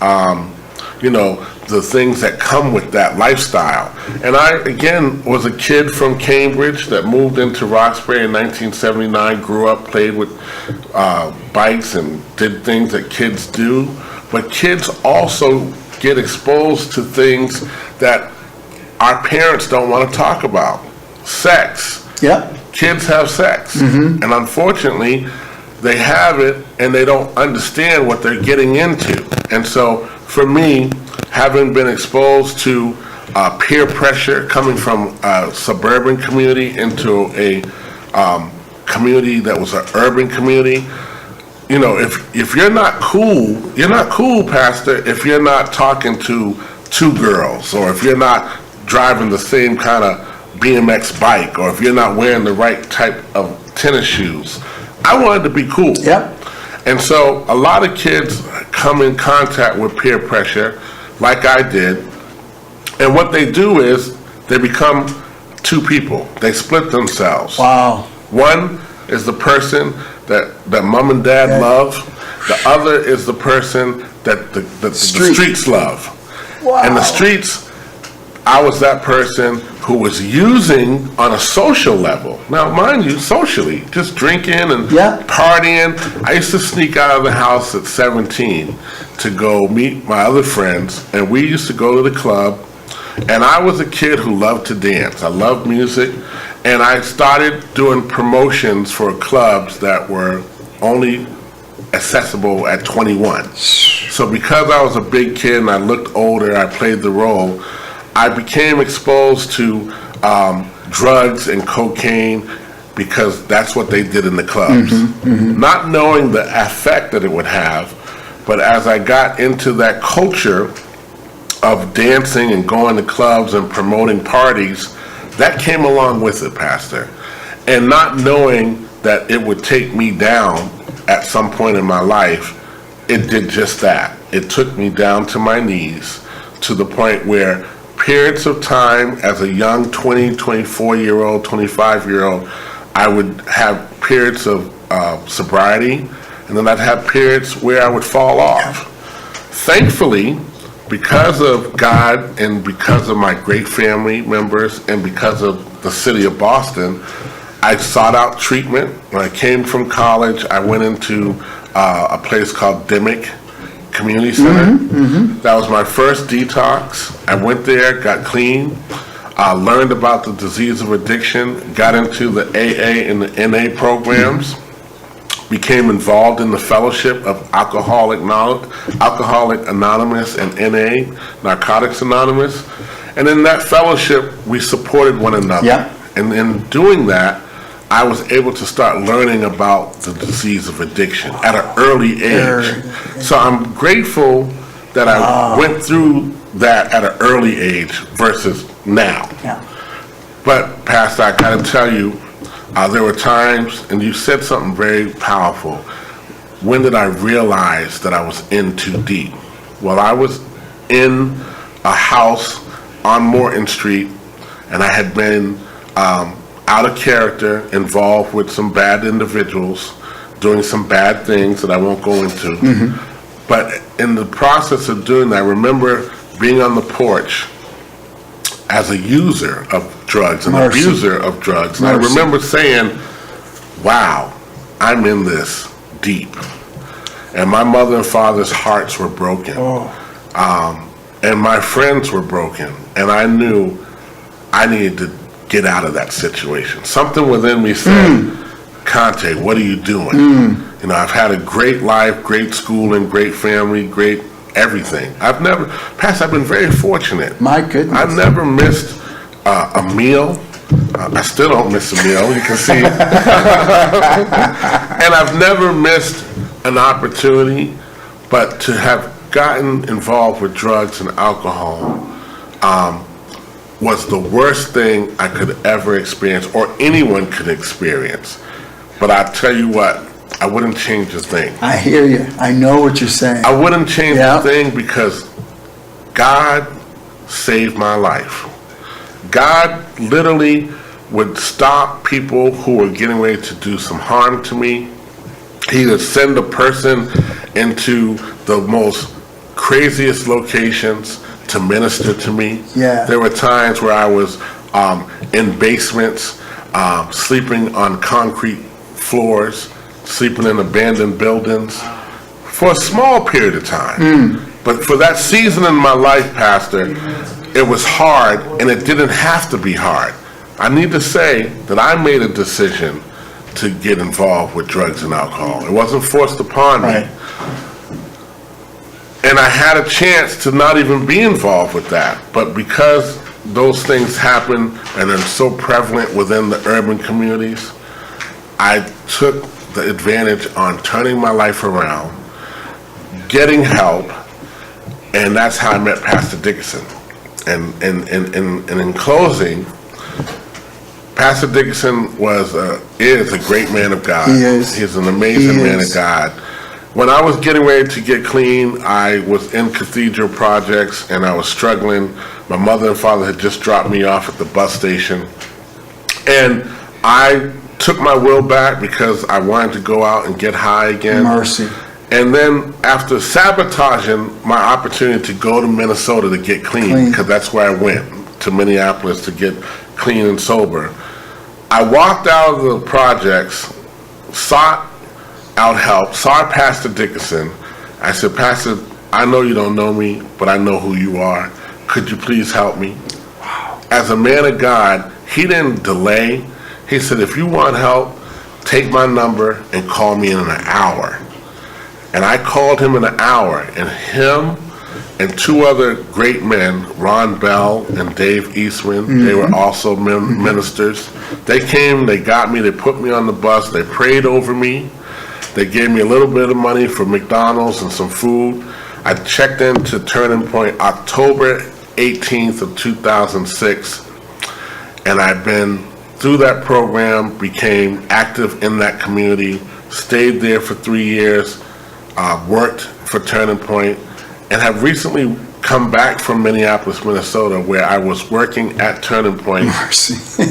the things that come with that lifestyle. And I, again, was a kid from Cambridge that moved into Roxbury in 1979, grew up, played with bikes and did things that kids do. But kids also get exposed to things that our parents don't want to talk about. Sex. Yep. Kids have sex. And unfortunately, they have it and they don't understand what they're getting into. And so for me, having been exposed to peer pressure coming from a suburban community into a community that was an urban community, if you're not cool, Pastor, if you're not talking to two girls, or if you're not driving the same kind of BMX bike, or if you're not wearing the right type of tennis shoes. I wanted to be cool. Yep. And so a lot of kids come in contact with peer pressure, like I did, and what they do is they become two people. They split themselves. Wow. One is the person that mom and dad love. The other is the person that the streets love. Wow. And the streets, I was that person who was using on a social level. Now, mind you, socially, just drinking and partying. I used to sneak out of the house at 17 to go meet my other friends, and we used to go to the club. And I was a kid who loved to dance. I loved music, and I started doing promotions for clubs that were only accessible at 21. So because I was a big kid and I looked older, I played the role, I became exposed to drugs and cocaine because that's what they did in the clubs. Not knowing the effect that it would have, but as I got into that culture of dancing and going to clubs and promoting parties, that came along with it, Pastor. And not knowing that it would take me down at some point in my life, it did just that. It took me down to my knees to the point where periods of time as a young 20, 24-year-old, 25-year-old, I would have periods of sobriety, and then I'd have periods where I would fall off. Thankfully, because of God and because of my great family members and because of the city of Boston, I sought out treatment. When I came from college, I went into a place called Dimick Community Center. That was my first detox. I went there, got clean, learned about the disease of addiction, got into the AA and the NA programs, became involved in the fellowship of Alcoholic Anonymous and NA, Narcotics Anonymous. And in that fellowship, we supported one another. And in doing that, I was able to start learning about the disease of addiction at an early age. So I'm grateful that I went through that at an early age versus now. But Pastor, I gotta tell you, there were times, and you said something very powerful. When did I realize that I was in too deep? Well, I was in a house on Morton Street, and I had been out of character, involved with some bad individuals, doing some bad things that I won't go into. But in the process of doing that, I remember being on the porch as a user of drugs, an abuser of drugs. And I remember saying, wow, I'm in this deep. And my mother and father's hearts were broken. And my friends were broken. And I knew I needed to get out of that situation. Something within me said, Conte, what are you doing? I've had a great life, great schooling, great family, great everything. I've been very fortunate. My goodness. I've never missed a meal. I still don't miss a meal, you can see. And I've never missed an opportunity, but to have gotten involved with drugs and alcohol was the worst thing I could ever experience, or anyone could experience. But I tell you what, I wouldn't change a thing. I hear you. I know what you're saying. I wouldn't change a thing because God saved my life. God literally would stop people who were getting ready to do some harm to me. He would send a person into the most craziest locations to minister to me. Yeah. There were times where I was in basements, sleeping on concrete floors, sleeping in abandoned buildings for a small period of time. But for that season in my life, Pastor, it was hard, and it didn't have to be hard. I need to say that I made a decision to get involved with drugs and alcohol. It wasn't forced upon me. Right. And I had a chance to not even be involved with that. But because those things happen and are so prevalent within the urban communities, I took the advantage on turning my life around, getting help, and that's how I met Pastor Dickerson. And in closing, Pastor Dickerson is a great man of God. He is. He's an amazing man of God. When I was getting ready to get clean, I was in cathedral projects and I was struggling. My mother and father had just dropped me off at the bus station. And I took my will back because I wanted to go out and get high again. Mercy. And then after sabotaging my opportunity to go to Minnesota to get clean, because that's where I went, to Minneapolis to get clean and sober, I walked out of the projects, sought out help, saw Pastor Dickerson. I said, Pastor, I know you don't know me, but I know who you are. Could you please help me? Wow. As a man of God, he didn't delay. He said, if you want help, take my number and call me in an hour. And I called him in an hour, and him and two other great men, Ron Bell and Dave Eastman, they were also ministers. They came, they got me, they put me on the bus, they prayed over me. They gave me a little bit of money for McDonald's and some food. I checked into Turning Point October 18th of 2006, and I've been through that program, became active in that community, stayed there for 3 years, worked for Turning Point, and have recently come back from Minneapolis, Minnesota, where I was working at Turning Point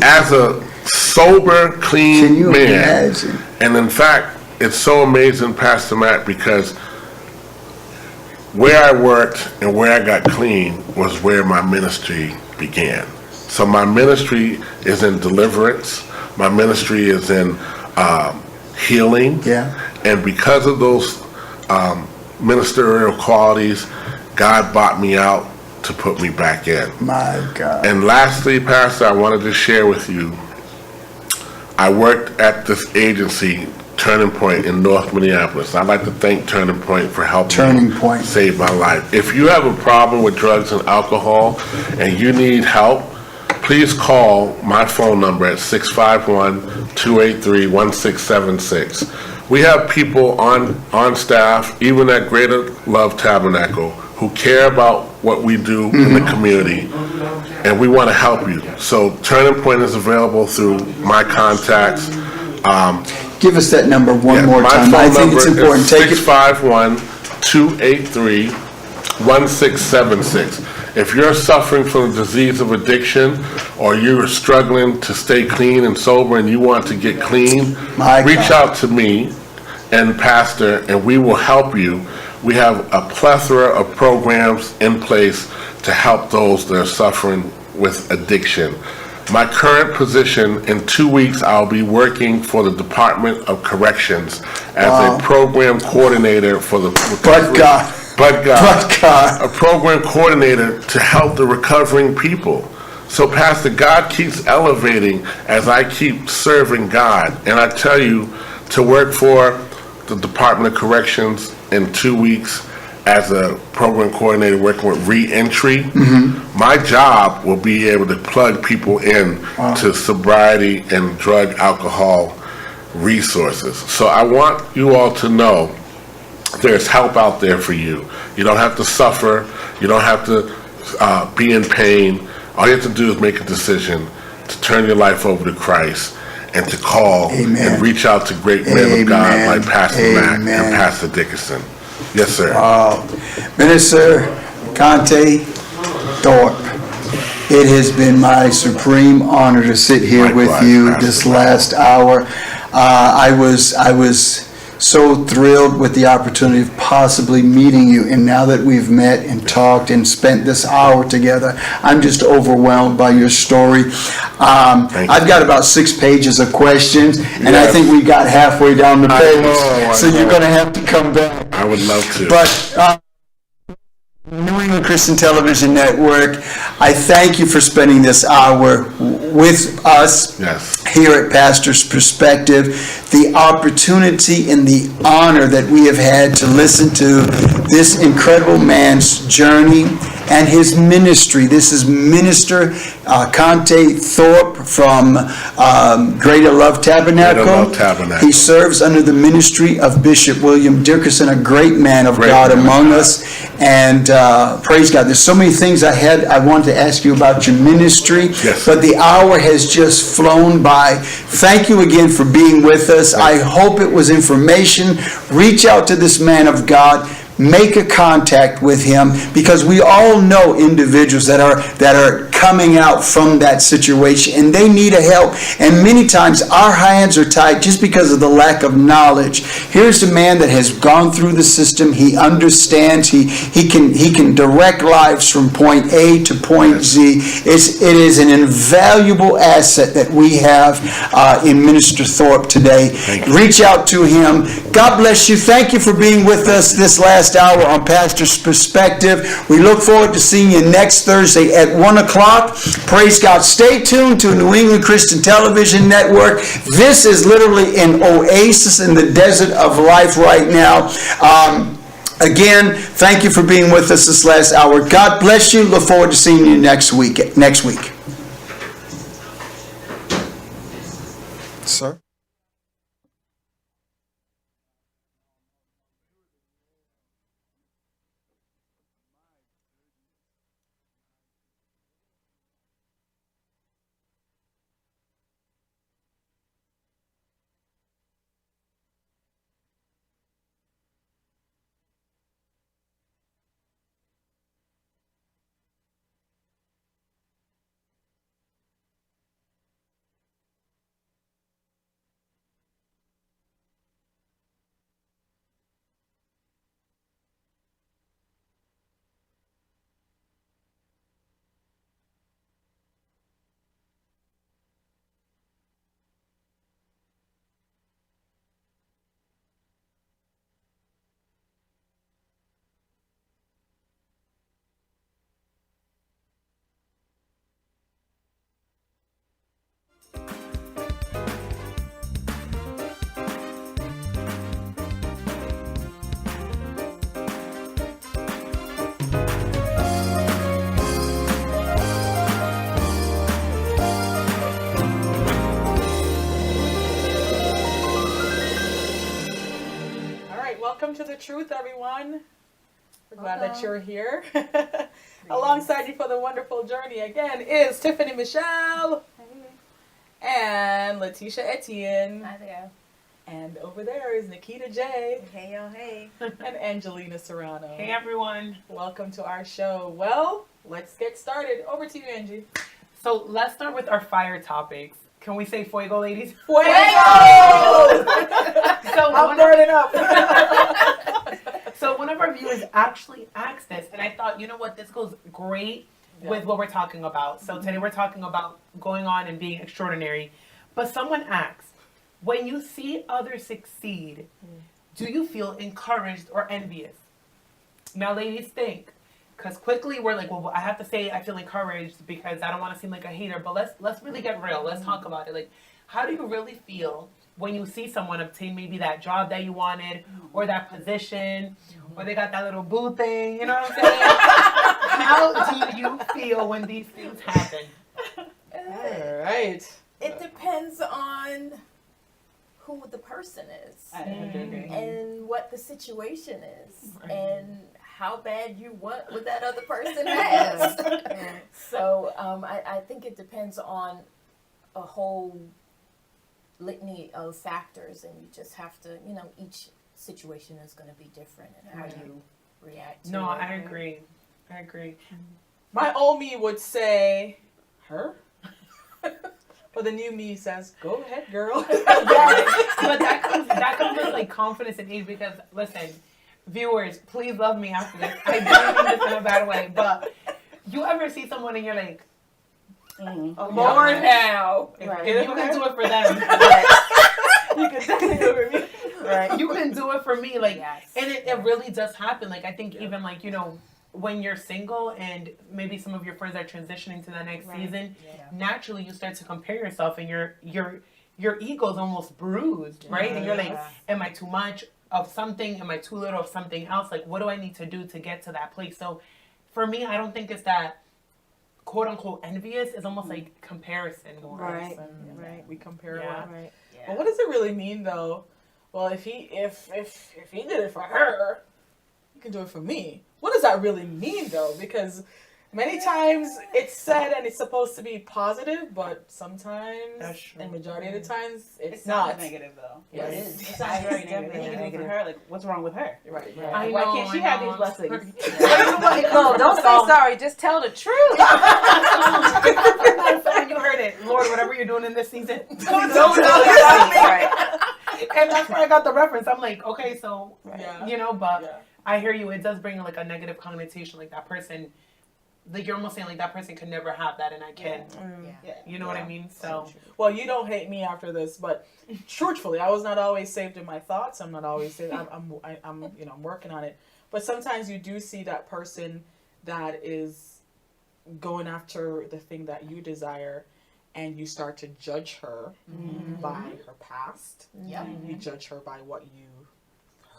as a sober, clean Can you man. imagine? And in fact, it's so amazing, Pastor Matt, because where I worked and where I got clean was where my ministry began. So my ministry is in deliverance. My ministry is in healing. Yeah. And because of those ministerial qualities, God bought me out to put me back in. My God. And lastly, Pastor, I wanted to share with you, I worked at this agency, Turning Point in North Minneapolis. I'd like to thank Turning Point for helping Turning Point. save my life. If you have a problem with drugs and alcohol and you need help, please call my phone number at 651-283-1676. We have people on staff, even at Greater Love Tabernacle, who care about what we do in the community, and we want to help you. So Turning Point is available through my contacts. Give us that number one more My time. phone I think it's number important. is Take it. 651-283-1676. If you're suffering from the disease of addiction, or you're struggling to stay clean and sober and you want to get clean, reach out to me and Pastor, and we will help you. We have a plethora of programs in place to help those that are suffering with addiction. My current position, in 2 weeks, I'll be working for the Department of Corrections as a program coordinator for the recovery. But God, a program coordinator to help the recovering people. So, Pastor, God keeps elevating as I keep serving God. And I tell you, to work for the Department of Corrections in 2 weeks as a program coordinator working with reentry, my job will be able to plug people in to sobriety and drug alcohol resources. So I want you all to know there's help out there for you. You don't have to suffer. You don't have to be in pain. All you have to do is make a decision to turn your life over to Christ and to call and reach out to great men of God like Pastor Mack and Pastor Dickerson. Yes, sir. Minister Conte Thorpe, it has been my supreme honor to sit here with you this last hour. I was so thrilled with the opportunity of possibly meeting you. And now that we've met and talked and spent this hour together, I'm just overwhelmed by your story. I've got about 6 pages of questions, and I think we got halfway down the page. So you're going to have to come back. I would love to. But New England Christian Television Network, I thank you for spending this hour with us here at Pastor's Perspective. The opportunity and the honor that we have had to listen to this incredible man's journey and his ministry. This is Minister Conte Thorpe from Greater Love Tabernacle. He serves under the ministry of Bishop William Dickerson, a great man of God among us. And praise God. There's so many things I wanted to ask you about your ministry, but the hour has just flown by. Thank you again for being with us. I hope it was information. Reach out to this man of God. Make a contact with him, because we all know individuals that are coming out from that situation, and they need a help. And many times our hands are tied just because of the lack of knowledge. Here's a man that has gone through the system. He understands. He can direct lives from point A to point Z. It is an invaluable asset that we have in Minister Thorpe today. Reach out to him. God bless you. Thank you for being with us this last hour on Pastor's Perspective. We look forward to seeing you next Thursday at 1 o'clock. Praise God. Stay tuned to New England Christian Television Network. This is literally an oasis in the desert of life right now. Again, thank you for being with us this last hour. God bless you. Look forward to seeing you next week. Sir? Welcome to The Truth, everyone. We're glad that you're here. Alongside you for the wonderful journey again is Tiffany Michelle. Hey. And Letitia Etienne. Hi there. And over there is Nikita J. Hey, y'all, hey. And Angelina Serrano. Hey, everyone. Welcome to our show. Well, let's get started. Over to you, Angie. So let's start with our fire topics. Can we say fuego, ladies? Fuego! So I'm burning up. So one of our viewers actually asked this, and I thought, you know what, this goes great with what we're talking about. So today we're talking about going on and being extraordinary. But someone asked, when you see others succeed, do you feel encouraged or envious? Now, ladies, think. Because quickly we're like, well, I have to say I feel encouraged because I don't want to seem like a hater. But let's really get real. Let's talk about it. Like, how do you really feel when you see someone obtain maybe that job that you wanted or that position or they got that little boo thing? You know what I'm saying? How do you feel when these things happen? All right. It depends on who the person is and what the situation is and how bad you want what that other person has. So I think it depends on a whole litany of factors, and you just have to, each situation is going to be different and how you react to it. No, I agree. My old me would say, her? But the new me says, "Go ahead, girl." Yes, but that comes with like confidence and age because listen, viewers, please love me after this. I don't mean this in a bad way, but you ever see someone and you're like, More now. if Right. you can do it for them, You can definitely do it with me. right? You can do it for me, like, Yes. and it really does happen. Like I think even like when you're single and maybe some of your friends are transitioning to the next season, naturally you start to compare yourself and your ego's almost bruised, right? And you're like, am I too much of something? Am I too little of something else? Like, what do I need to do to get to that place? So for me, I don't think it's that quote unquote envious. It's almost like comparison more. Right. We compare a Yeah. lot. Yeah. But what does it really mean, though? Well, if he did it for her, he can do it for me. What does that really mean, though? Because many times it's said and it's supposed to be positive, but sometimes, That's true. and majority of the times, it's It's not. not negative though. Yes. It is. It sounds very negative. Definitely He can do it for negative. her. Like, what's wrong with her? Right. I Why know, can't she I have know. these blessings? No, don't say sorry. Just tell the truth. You heard it, Lord. Whatever you're doing in this season, Don't right. And that's where I got the reference. I'm like, okay, so Yeah. but Yeah. I hear you. It does bring like a negative connotation. Like that person, like you're almost saying like that person could never have that, and I can. Yeah. You know what I mean? So Well, you don't hate me after this, but truthfully, I was not always saved in my thoughts. I'm not always saved. I'm I'm working on it. But sometimes you do see that person that is going after the thing that you desire, and you start to judge her by her past. Yep. You judge her by what you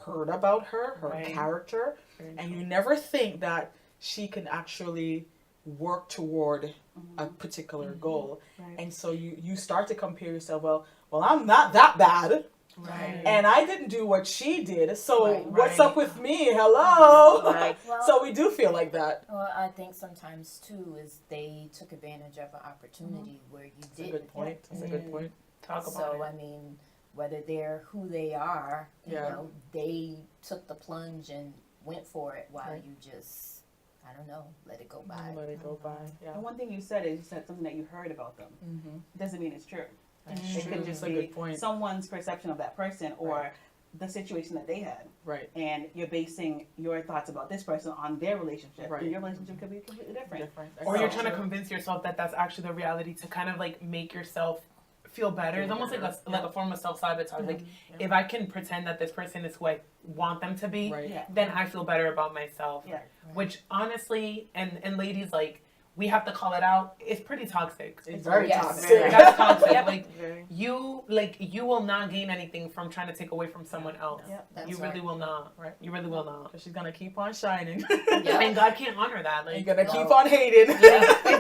heard about her Right. character, and you never think that she can actually work toward a particular goal. Right. And so you start to compare yourself. Well, I'm not that bad, right. and I didn't do what she did. So Right. what's Right. up with me? Hello. Right. Well, So we do feel like that. well, I think sometimes too is they took advantage of an opportunity where you That's a didn't. good point. That's a good point. Talk about So it. I mean, whether they're who they are, you Yeah. know, they took the plunge and went for it while Right. you just, I don't know, let it go by. Let it go by. Yeah. And one thing you said is you said something that you heard about them. Mm-hmm. Doesn't mean it's true. That's It true. could just That's a be good point. someone's perception of that person or Right. the situation that they had. Right. And you're basing your thoughts about this person on their relationship. Right. And your relationship could be completely different. Different. Or you're So trying to true. convince yourself that that's actually the reality to kind of like make yourself feel better. It's almost like a form of self sabotage. Like if I can pretend that this person is who I want them to be, Right. Yeah. then I feel better about myself. Yeah. Which honestly, and ladies, like we have to call it out. It's pretty toxic. It's very Yes. toxic. That's toxic. Yep. Like Very. you will not gain anything from trying to take away from someone else. Yep. That's You really right. will not. Right. You really will not. She's gonna keep on shining. Yeah. And God can't honor that. You're Like gonna No. keep on hating. if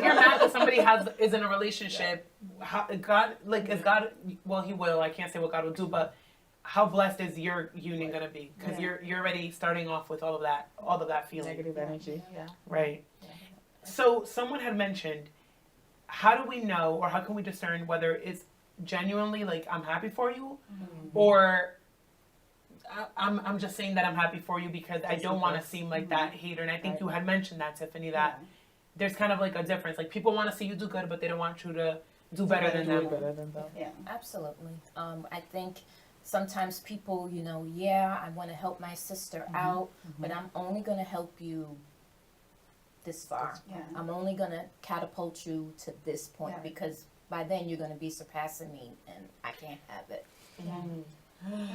you're mad that somebody is in a relationship, how, God is God. Well, He will. I can't say what God will do, but how blessed is your union gonna be? Because you're already starting off with all of that feeling, Negative energy. Yeah. right? So someone had mentioned, how do we know, or how can we discern whether it's genuinely like I'm happy for you, or I'm just saying that I'm happy for you because I don't want to seem like that hater. And I think you had mentioned that, Tiffany, that there's kind of like a difference. Like people want to see you do good, but they don't want you to do better than Do them. better than them. Yeah. Absolutely. I think sometimes people, you know, I want to help my sister out, but I'm only going to help you this far. Yeah. I'm only going to catapult you to this point Yeah. because by then you're going to be surpassing me and I can't have it. And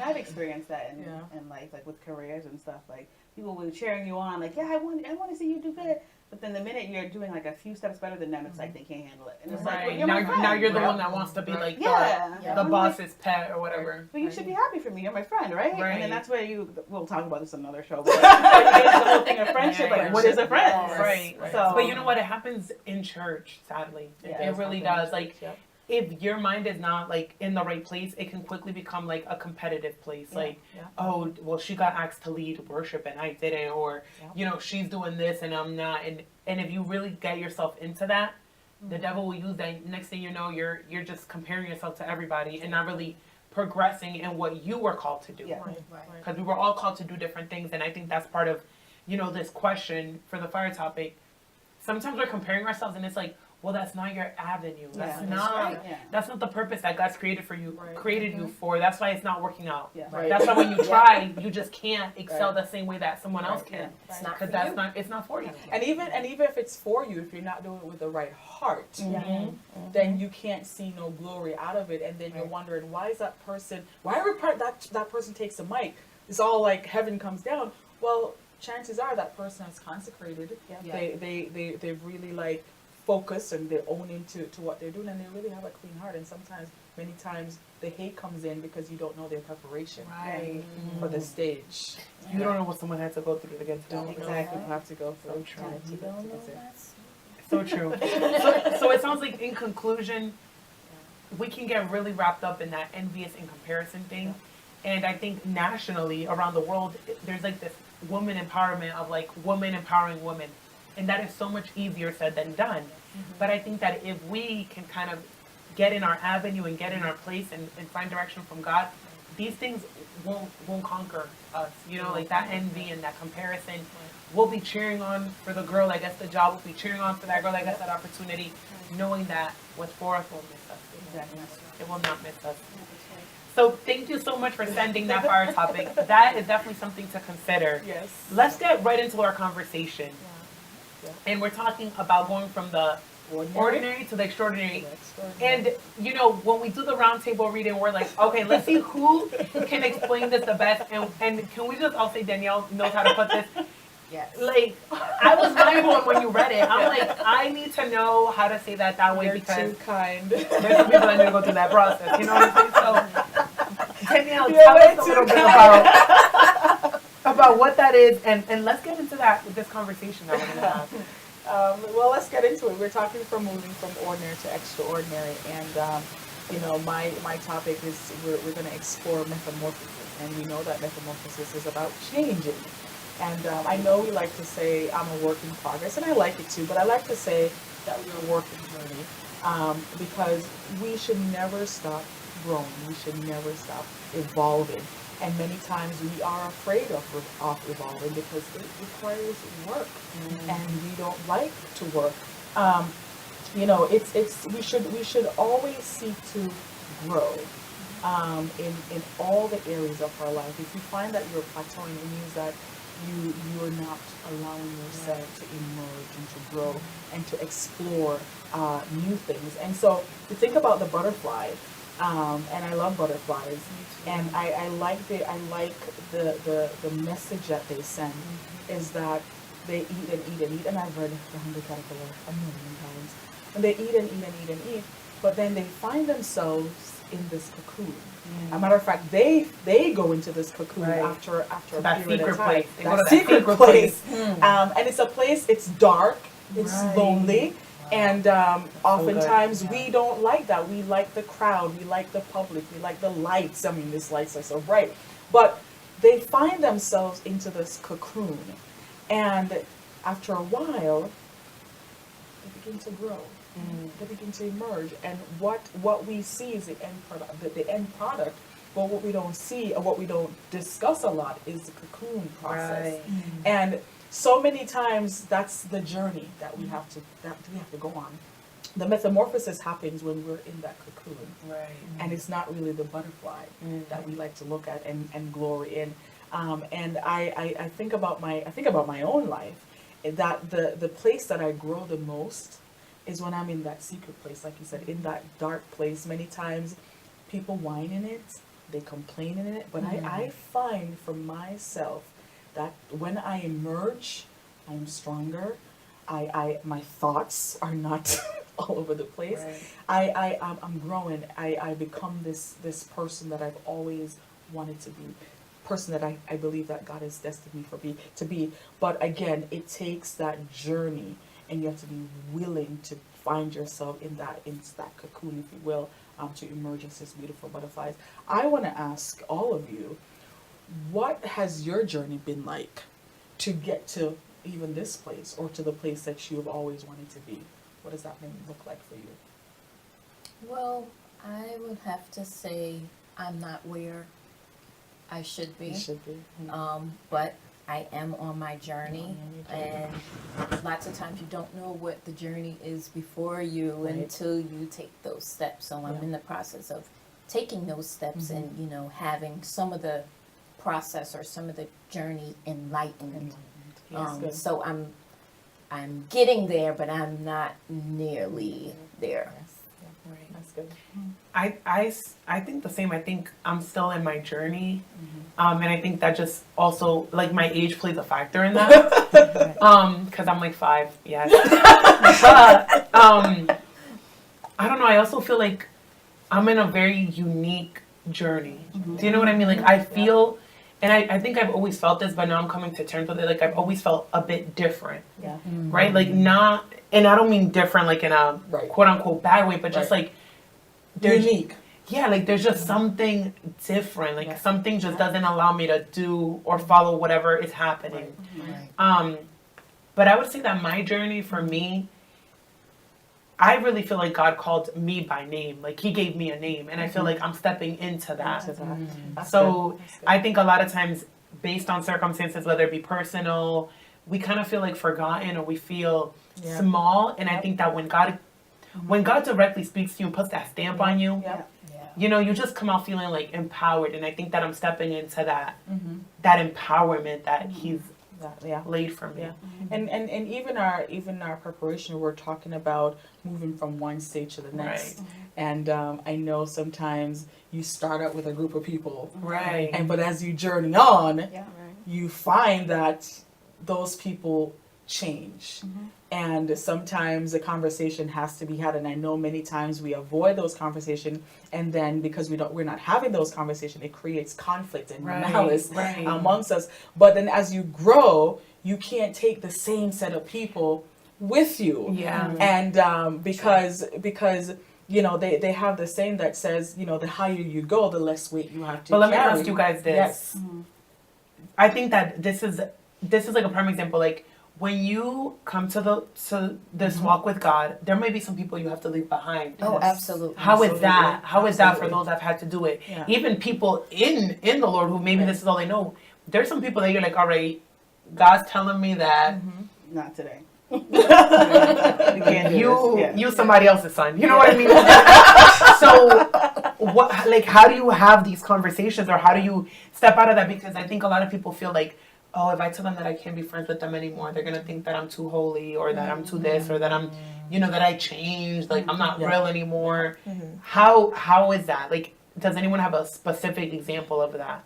I've experienced that in life, like with careers and stuff. Like people will be cheering you on, like, yeah, I want to see you do good. But then the minute you're doing like a few steps better than them, it's like they can't handle it. And it's like, well, Right. you're my friend. Now you're the Right. one that wants to be like Yeah. Yeah. the I'm like, boss's pet or whatever. but you should be happy for me. You're my friend, right? Right. And then that's where we'll talk about this in another show. But the whole thing of friendship, Yeah, like, what is a friend? Yes. Right. So, But you know what? It happens in church, sadly. Yeah. It really does. Like, Yep. if your mind is not, like, in the right place, it can quickly become, like, a competitive place. Yeah. Like, Yeah. oh, well, she got asked to lead worship and I didn't. Or, Yeah. you know, she's doing this and I'm not. And if you really get yourself into that, the devil will use that. Next thing you know, you're just comparing yourself to everybody and not really progressing in what you were called to do. Yeah. Right. Because we were all called to do different things, and I think that's part of, you know, this question for the fire topic. Sometimes we're comparing ourselves, and it's like, well, that's not your avenue. That's Yeah. not right. Yeah. that's not the purpose that God's created for you, Right. created you for. That's why it's not working out. Yeah. Right. That's why when you try, you just can't excel Right. the same way that someone else can. It's not Because for that's you. not, it's not for you. And even if it's for you, if you're not doing it with the right heart, Mhm. then you can't see no glory out of it, and then you're Right. wondering why is that person, why every part that person takes a mic, it's all like heaven comes down. Well, chances are that person is consecrated. Yeah. They've really like focused and they own into what they're doing, and they really have a clean heart. And sometimes, many times, the hate comes in because you don't know their preparation Right. for the stage. You don't know what someone had to go through to get to that. Don't exactly have to go So through. true. You don't know That's it. that's So true. So it sounds like in conclusion, we can get really wrapped up in that envious and comparison thing. And I think nationally around the world, there's like this woman empowerment of like women empowering women. And that is so much easier said than done. But I think that if we can kind of get in our avenue and get in our place and find direction from God, these things won't conquer us. You know, like that envy and that comparison. We'll be cheering on for the girl that gets the job. We'll be cheering on for that girl that gets that opportunity, knowing that what's for us won't miss us. Exactly. It will not miss us. So thank you so much for sending that for our topic. That is definitely something to consider. Yes. Let's get right into our conversation. Yeah. And we're talking about going from the ordinary to the extraordinary. And And you know, when we do the roundtable reading, we're like, okay, let's see who can explain this the best. And can we just all say Danielle knows how to put this? yes. Like, I was mind blown when you read it. I'm like, I need to know how to say that way you're because too kind. there's some people that need to go through that process. You know what I'm saying? So, Danielle, You're tell way us a too little bit kind. about what that is, and let's get into this conversation that we're gonna have. Well, let's get into it. We're talking from moving from ordinary to extraordinary, and you know, my topic is we're going to explore metamorphosis, and we know that metamorphosis is about changing. And I know we like to say I'm a work in progress, and I like it too, but I like to say that we're a work in journey because we should never stop growing. We should never stop evolving. And many times we are afraid of evolving because it requires work, and we don't like to work. You know, we should always seek to grow in all the areas of our life. If you find that you're plateauing, it means that you're not allowing yourself to emerge and to grow and to explore new things. And so to think about the butterfly. And I love butterflies, and I like the message that they send is that they eat and eat and eat, and I've read The Hungry Caterpillar a million times, and they eat and eat and eat and eat, but then they find themselves in this cocoon. As a matter of fact, they go into this cocoon Right. after a That period secret of time. place. They go to That that secret secret place, place. and it's a place. It's dark. It's Right. lonely. And oftentimes good. we don't like that. We like the crowd. We like the public. We like the lights. I mean, these lights are so bright. But they find themselves into this cocoon. And after a while, they begin to grow. They begin to emerge. And what we see is the end product. The end product. But what we don't see or what we don't discuss a lot is the cocoon process. Right. And so many times that's the journey that we have to go on. The metamorphosis happens when we're in that cocoon, Right. and it's not really the butterfly that we like to look at and glory in. And I think about my own life, that the place that I grow the most is when I'm in that secret place, like you said, in that dark place. Many times people whine in it, they complain in it, but I find for myself that when I emerge, I'm stronger. My thoughts are not all over the place. Right. I'm growing. I become this person that I've always wanted to be, person that I believe that God has destined me to be. But again, it takes that journey, and you have to be willing to find yourself in that cocoon, if you will, to emerge as these beautiful butterflies. I want to ask all of you, what has your journey been like to get to even this place, or to the place that you have always wanted to be? What does that look like for you? Well, I would have to say I'm not where I should be. It should be. But I am on my journey, and lots of times you don't know what the journey is before you until you take those steps. So I'm in the process of taking those steps and, you know, having some of the process or some of the journey enlightened. So I'm getting there, but I'm not nearly there. That's good. I think the same. I think I'm still in my journey. And I think that just also, like, my age plays a factor in that. Because I'm like 5, yes. But, I don't know, I also feel like I'm in a very unique journey. Do you know what I mean? Like, I feel, and I think I've always felt this, but now I'm coming to terms with it. Like, I've always felt a bit different. Yeah. Right? Like, not, and I don't mean different, like, in a quote unquote bad way, but just like, there's, Unique. yeah, like there's just something different. Like something just doesn't allow me to do or follow whatever is happening. But I would say that my journey for me, I really feel like God called me by name. Like He gave me a name, and I feel like I'm stepping into that. So I think a lot of times, based on circumstances, whether it be personal, we kind of feel like forgotten or we feel small. And I think that when God directly speaks to you and puts that stamp on you, you know, you just come out feeling like empowered. And I think that I'm stepping into that that empowerment that He's laid for me. And even our preparation, we're talking about moving from one stage to the next. And I know sometimes you start out with a group of people, Right. but as you journey on, you find that those people change. And sometimes a conversation has to be had, and I know many times we avoid those conversations, and then because we're not having those conversations, it creates conflict and malice amongst us. But then as you grow, you can't take the same set of people with you. And because you know, they have the saying that says, you know, the higher you go, the less weight you have to But let me carry. ask you guys this. Yes. I think that this is like a prime example. Like when you come to this walk with God, there may be some people you have to leave behind. Oh, absolutely. How is that? How is that for those that have had to do it? Even people in the Lord who maybe this is all they know. There's some people that you're like, all right, God's telling me that Not today. You can't do this. you somebody else's son. You know what I mean? So what, like, how do you have these conversations, or how do you step out of that? Because I think a lot of people feel like, oh, if I tell them that I can't be friends with them anymore, they're gonna think that I'm too holy, or that I'm too this, or that I'm, you know, that I changed, like I'm not real anymore. How is that? Like, does anyone have a specific example of that?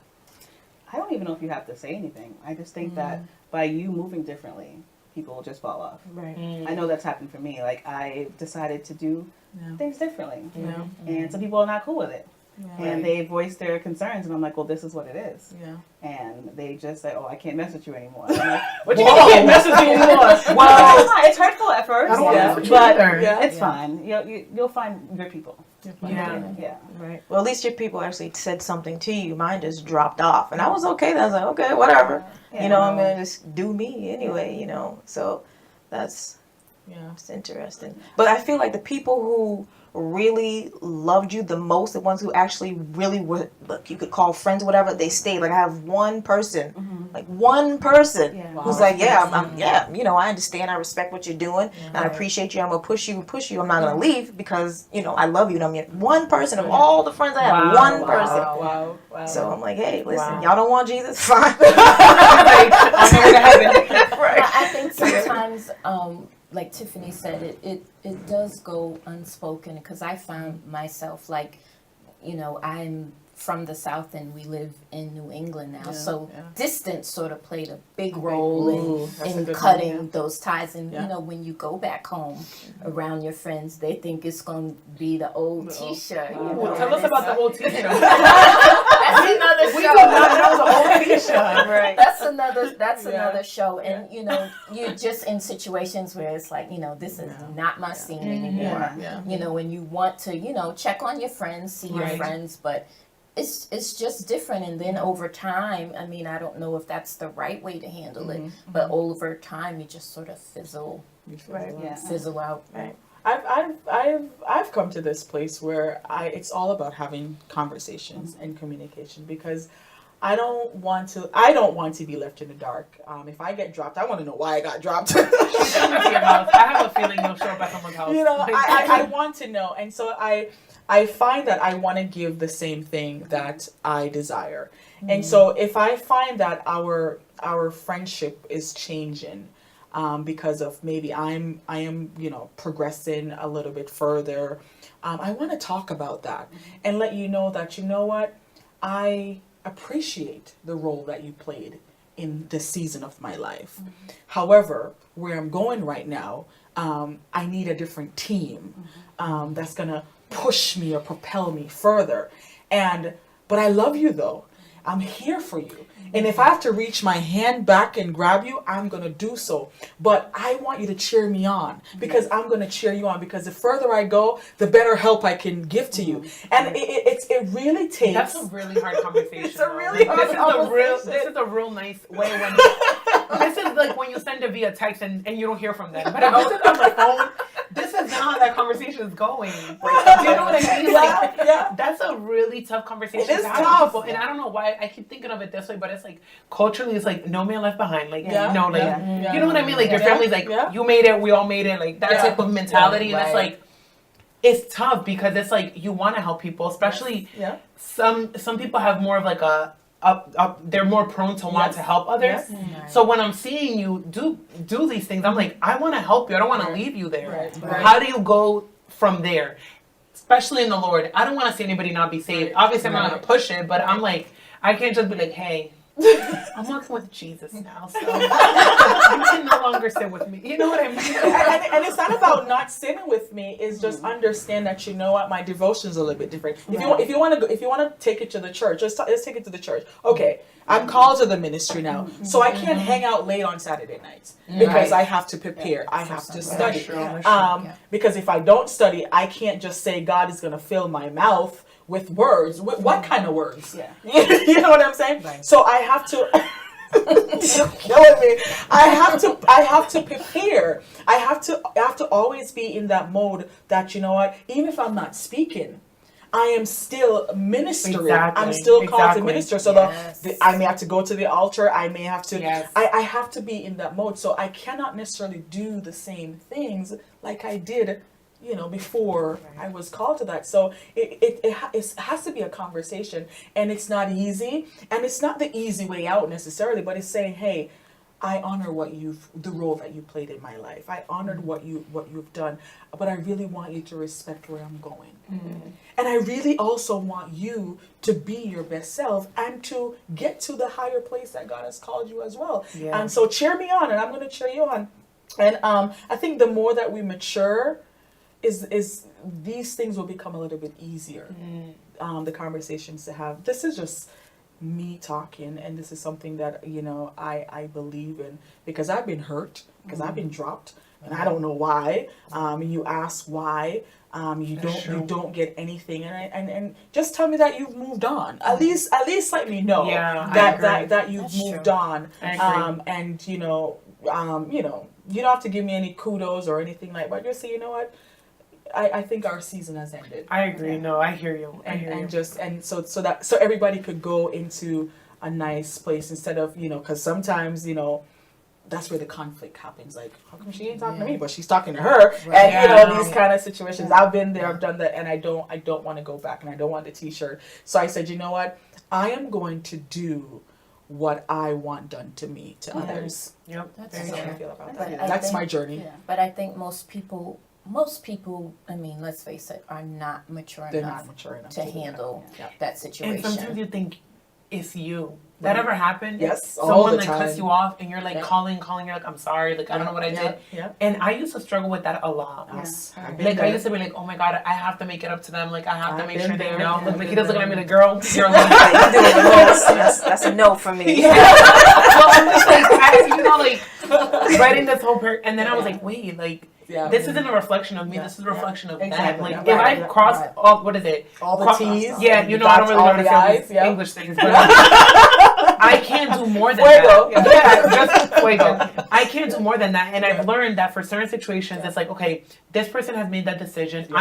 I don't even know if you have to say anything. I just think that by you moving differently, people will just fall off. I know that's happened for me. Like, I decided to do things differently. And some people are not cool with it. And they voice their concerns, and I'm like, well, this is what it is. And they just say, oh, I can't mess with you anymore. And I'm like, What you mean you can't mess with you anymore? well, it's hurtful at first, I don't want to mess with you but either. it's fine. You'll find your people. Yeah. Right. Well, at least your people actually said something to you. Mine just dropped off, and I was okay. I was like, okay, whatever. You know, I'm gonna just do me anyway. You know, so that's it's interesting. But I feel like the people who really loved you the most, the ones who actually really were, look, you could call friends, whatever, they stayed. Like I have one person, like one person who's like, I'm you know, I understand, I respect what you're doing, and I appreciate you. I'm gonna push you. I'm not gonna leave because you know I love you. And I mean, one person of all the friends I have, one person. Wow. So I'm like, hey, listen, y'all don't want Jesus, fine. I think sometimes, like Tiffany said, it does go unspoken, because I found myself, like, you know, I'm from the South and we live in New England now, so distance sort of played a big role in cutting those ties. And you know, when you go back home around your friends, they think it's going to be the old Tisha. You know, Tell us about the old Tisha. That's another show. We do not know the old Tisha. Right. That's another show. And you know, you're just in situations where it's like, you know, this is not my scene anymore. You know, and you want to, you know, check on your friends, see your friends, but it's just different. And then over time, I mean, I don't know if that's the right way to handle it, but over time you just sort of fizzle out. Right. I've come to this place where it's all about having conversations and communication, because I don't want to be left in the dark. If I get dropped, I want to know why I got dropped. She's coming to your house. I have a feeling you'll show up at someone's house. You know, I want to know. And so I find that I want to give the same thing that I desire. And so if I find that our friendship is changing, because of maybe I am, you know, progressing a little bit further, I want to talk about that and let you know that, you know what, I appreciate the role that you played in this season of my life. However, where I'm going right now, I need a different team that's gonna push me or propel me further. But I love you though. I'm here for you. And if I have to reach my hand back and grab you, I'm going to do so. But I want you to cheer me on, because I'm going to cheer you on, because the further I go, the better help I can give to you. And it really takes... That's a really hard conversation. It's a really hard conversation. This is a real nice way when... This is like when you send it via text and you don't hear from them. But if this is on the phone, this is not how that conversation is going. Like, do you know what I mean? Like, Yeah. That's a really tough conversation It is to have with tough. people. And I don't know why I keep thinking of it this way, but it's like culturally, it's like no man left behind. Like, Yeah. no, like, Yeah. you know what I mean? Like, your Yeah. family's like, Yeah. you made it, we all made it. Like, that Yeah. type of mentality. Yeah. And it's like, it's tough because it's like you want to help people, especially Yeah. some people have more of like they're more prone to want Yes. to help others. Yes. So when I'm seeing you do these things, I'm like, I want to help you. I don't want to leave you there. Right. How do you go from there? Especially in the Lord. I don't want to see anybody not be saved. Obviously, I'm not going to push it, but I'm like, I can't just be like, hey, I'm walking with Jesus now, so you can no longer sit with me. You know what I mean? And it's not about not sitting with me. It's just understand that, you know what, my devotion's a little bit different. If you want to take it to the church, let's take it to the church. Okay, I'm called to the ministry now, so I can't hang out late on Saturday nights because I have to prepare. I have to study. Because if I don't study, I can't just say God is going to fill my mouth with words. What kind of words? Yeah. You know what I'm saying? Right. So I have to. You're killing me. I have to prepare. I have to always be in that mode that, you know what, even if I'm not speaking, I am still ministering. Exactly. I'm still called to Exactly. minister. So I may have to go to the altar. I may have to. Yes. I have to be in that mode. So I cannot necessarily do the same things like I did, you know, before I was called to that. So it has to be a conversation, and it's not easy, and it's not the easy way out necessarily, but it's saying, hey, I honor the role that you played in my life. I honored what you've done, but I really want you to respect where I'm going. And I really also want you to be your best self and to get to the higher place that God has called you as well. Yeah. And so cheer me on, and I'm going to cheer you on. And I think the more that we mature, is these things will become a little bit easier. The conversations to have. This is just me talking, and this is something that, you know, I believe in, because I've been hurt, because I've been dropped, and I don't know why. You ask why. You don't get anything, and just tell me that you've moved on. At least let me know that you've moved on. And you know, you don't have to give me any kudos or anything like that. Just say, you know what, I think our season has ended. I agree. No, I hear you. So everybody could go into a nice place instead of, you know, because sometimes, you know, that's where the conflict happens. Like, how come she ain't talking to me, but she's talking to her? Right. And you know, these kind of situations. I've been there, I've done that, and I don't want to go back, and I don't want the T-shirt. So I said, you know what? I am going to do what I want done to me, to others. Yep. That's That's so how I feel about But that. I That's think- my journey. But I think most people, I mean, let's face it, are not mature They're enough not mature enough to do that. handle Yeah. that And situation. sometimes you think it's you. That ever happened? Yes, all Someone the like time. cuts you off, and you're like Yeah. calling, you're like, I'm sorry, like I don't know what I did. Yeah. And I used to struggle with that a lot. Yes. Yeah. I've been Like I there. used to be like, oh my god, I have to make it up to them. Like I have to I've make been sure they there. know. Yeah, Like I've he doesn't look been at me like, girl, you're a You're doing the most. That's a no for me. well, I'm just like, writing this whole and then I was like, wait, like Yeah. this isn't a reflection of me. Yeah. This is a reflection of Exactly. them. Like Yeah. if I Right. cross Right. all, what is it? all the Cro- T's. Yeah, you know I don't really all know the the I's. Yeah. English things, but I can't do more than Fuego. that. Yeah, just fuego. I can't do more than that, and I've learned that for certain situations, it's like, okay, this person has made that decision. Yeah.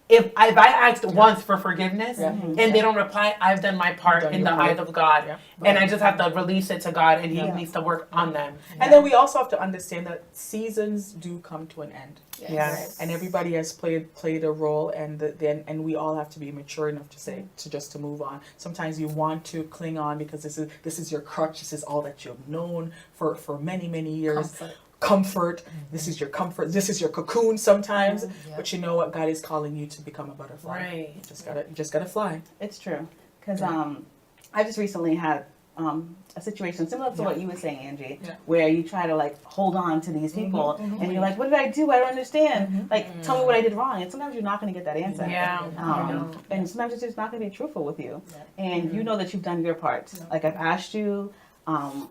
if I asked once for forgiveness Yeah. and they don't reply, I've done my part Done in your the part. eyes of God. Yeah. And I just have to release it to God, and He Yeah. needs to work on them. And then we also have to understand that seasons do come to an end. Yes. And everybody has played a role, and then we all have to be mature enough to say to move on. Sometimes you want to cling on because this is your crutch. This is all that you've known for many years. Comfort. This is your comfort. This is your cocoon sometimes. But you know what? God is calling you to become a butterfly. Right. You just gotta fly. It's true. Because I just recently had a situation similar to what you were saying, Angie, Yeah. where you try to like hold on to these people and you're like, what did I do? I don't understand. Like, tell me what I did wrong. And sometimes you're not going to get that answer. Yeah. I know. And sometimes it's just not going to be truthful with you. And you know that you've done your part. Like, I've asked you, I'm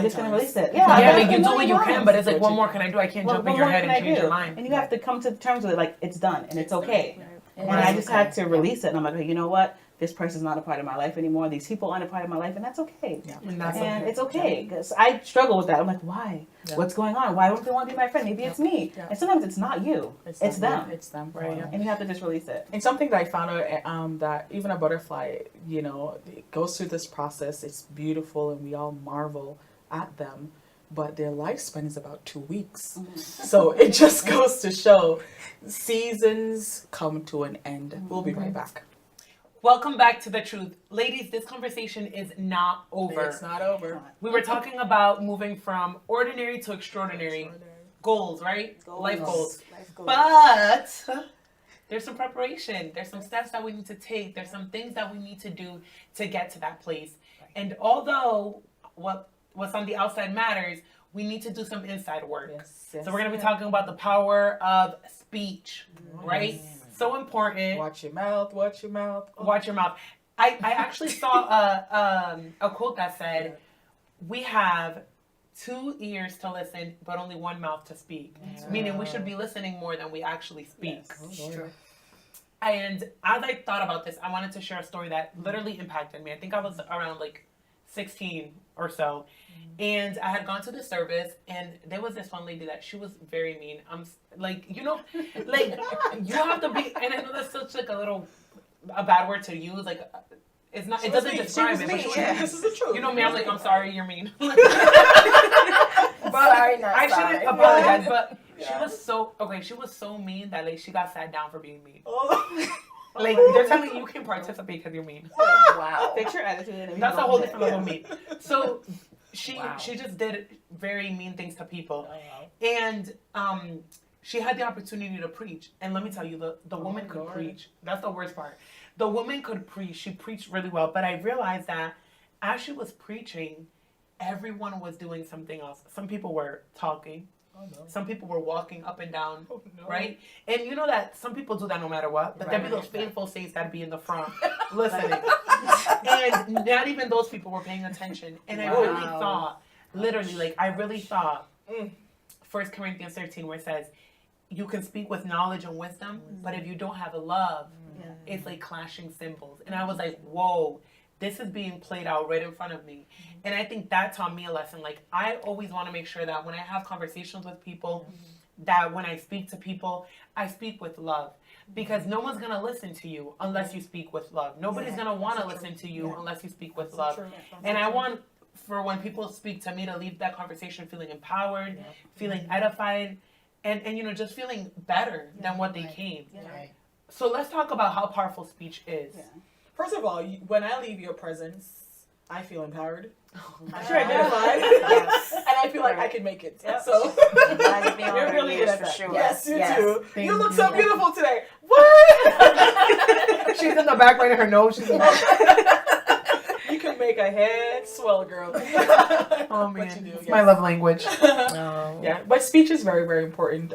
just going to release it. Yeah, I've like asked you do a what million you times. can, but it's like, what more can I do? I can't jump in What your more head can and I change do? your mind. And you have to come to terms with it, like, it's done and it's okay. And Right. I just had to release it. And I'm like, hey, you know what? This person's not a part of my life anymore. These people aren't a part of my life, and that's okay. And that's And okay. it's okay, because I struggle with that. I'm like, why? Yeah. What's going on? Why don't they want to be my friend? Maybe it's me. Yeah. And sometimes it's not you. It's them. It's them. Right. Yeah. And you have to just release it. And something that I found out that even a butterfly, it goes through this process. It's beautiful, and we all marvel at them. But their lifespan is about 2 weeks. So it just goes to show seasons come to an end. We'll be right back. Welcome back to The Truth. Ladies, this conversation is not over. It's not over. We were talking about moving from ordinary to extraordinary goals, right? Life goals. But there's some preparation. There's some steps that we need to take. There's some things that we need to do to get to that place. And although what's on the outside matters, we need to do some inside work. Yes. So we're going to be talking about the power of speech, right? So important. Watch your mouth. Watch your mouth. Watch your mouth. I actually saw a quote that said, we have 2 ears to listen, but only 1 mouth to speak. Meaning we should be listening more than we actually speak. And as I thought about this, I wanted to share a story that literally impacted me. I think I was around like 16 or so. And I had gone to the service, and there was this one lady that she was very mean. I'm like, you have to be, and I know that's such like a bad word to use. Like, it's not, it doesn't describe it. But This is the truth. you know me, I'm like, I'm sorry, you're mean. But Sorry, not I sorry. shouldn't apologize, but she was so mean that like she got sat down for being mean. Like, they're telling you can participate because you're mean. Wow. Fix your attitude. And we That's a go whole from different there. level of mean. So she just did very mean things to people. And she had the opportunity to preach. And let me tell you, the woman could preach. That's the worst part. The woman could preach. She preached really well. But I realized that as she was preaching, everyone was doing something else. Some people were talking. Some people were walking up and down, right? And you know that some people do that no matter what, but there be those faithful saints that be in the front listening. And not even those people were paying attention. And I really thought, literally, like, I really thought, 1 Corinthians 13, where it says, you can speak with knowledge and wisdom, but if you don't have a love, it's like clashing cymbals. And I was like, whoa. This is being played out right in front of me. And I think that taught me a lesson. Like, I always want to make sure that when I have conversations with people, that when I speak to people, I speak with love. Because no one's going to listen to you unless you speak with love. Nobody's going to want to listen to you unless you speak with love. And I want for when people speak to me to leave that conversation feeling empowered, feeling edified, and just feeling better than what they came. So let's talk about how powerful speech is. First of all, when I leave your presence, I feel empowered. I feel identified. identified. And I feel like I can make it. Yep. So You're really good at that. Sure. Yes, you Yes. do. Thank You look you. so beautiful today. What? She's in the back right in her nose. She's in the You can make a head swell, girl. Oh But man, you do, it's yes. my love language. Yeah, but speech is very, very important.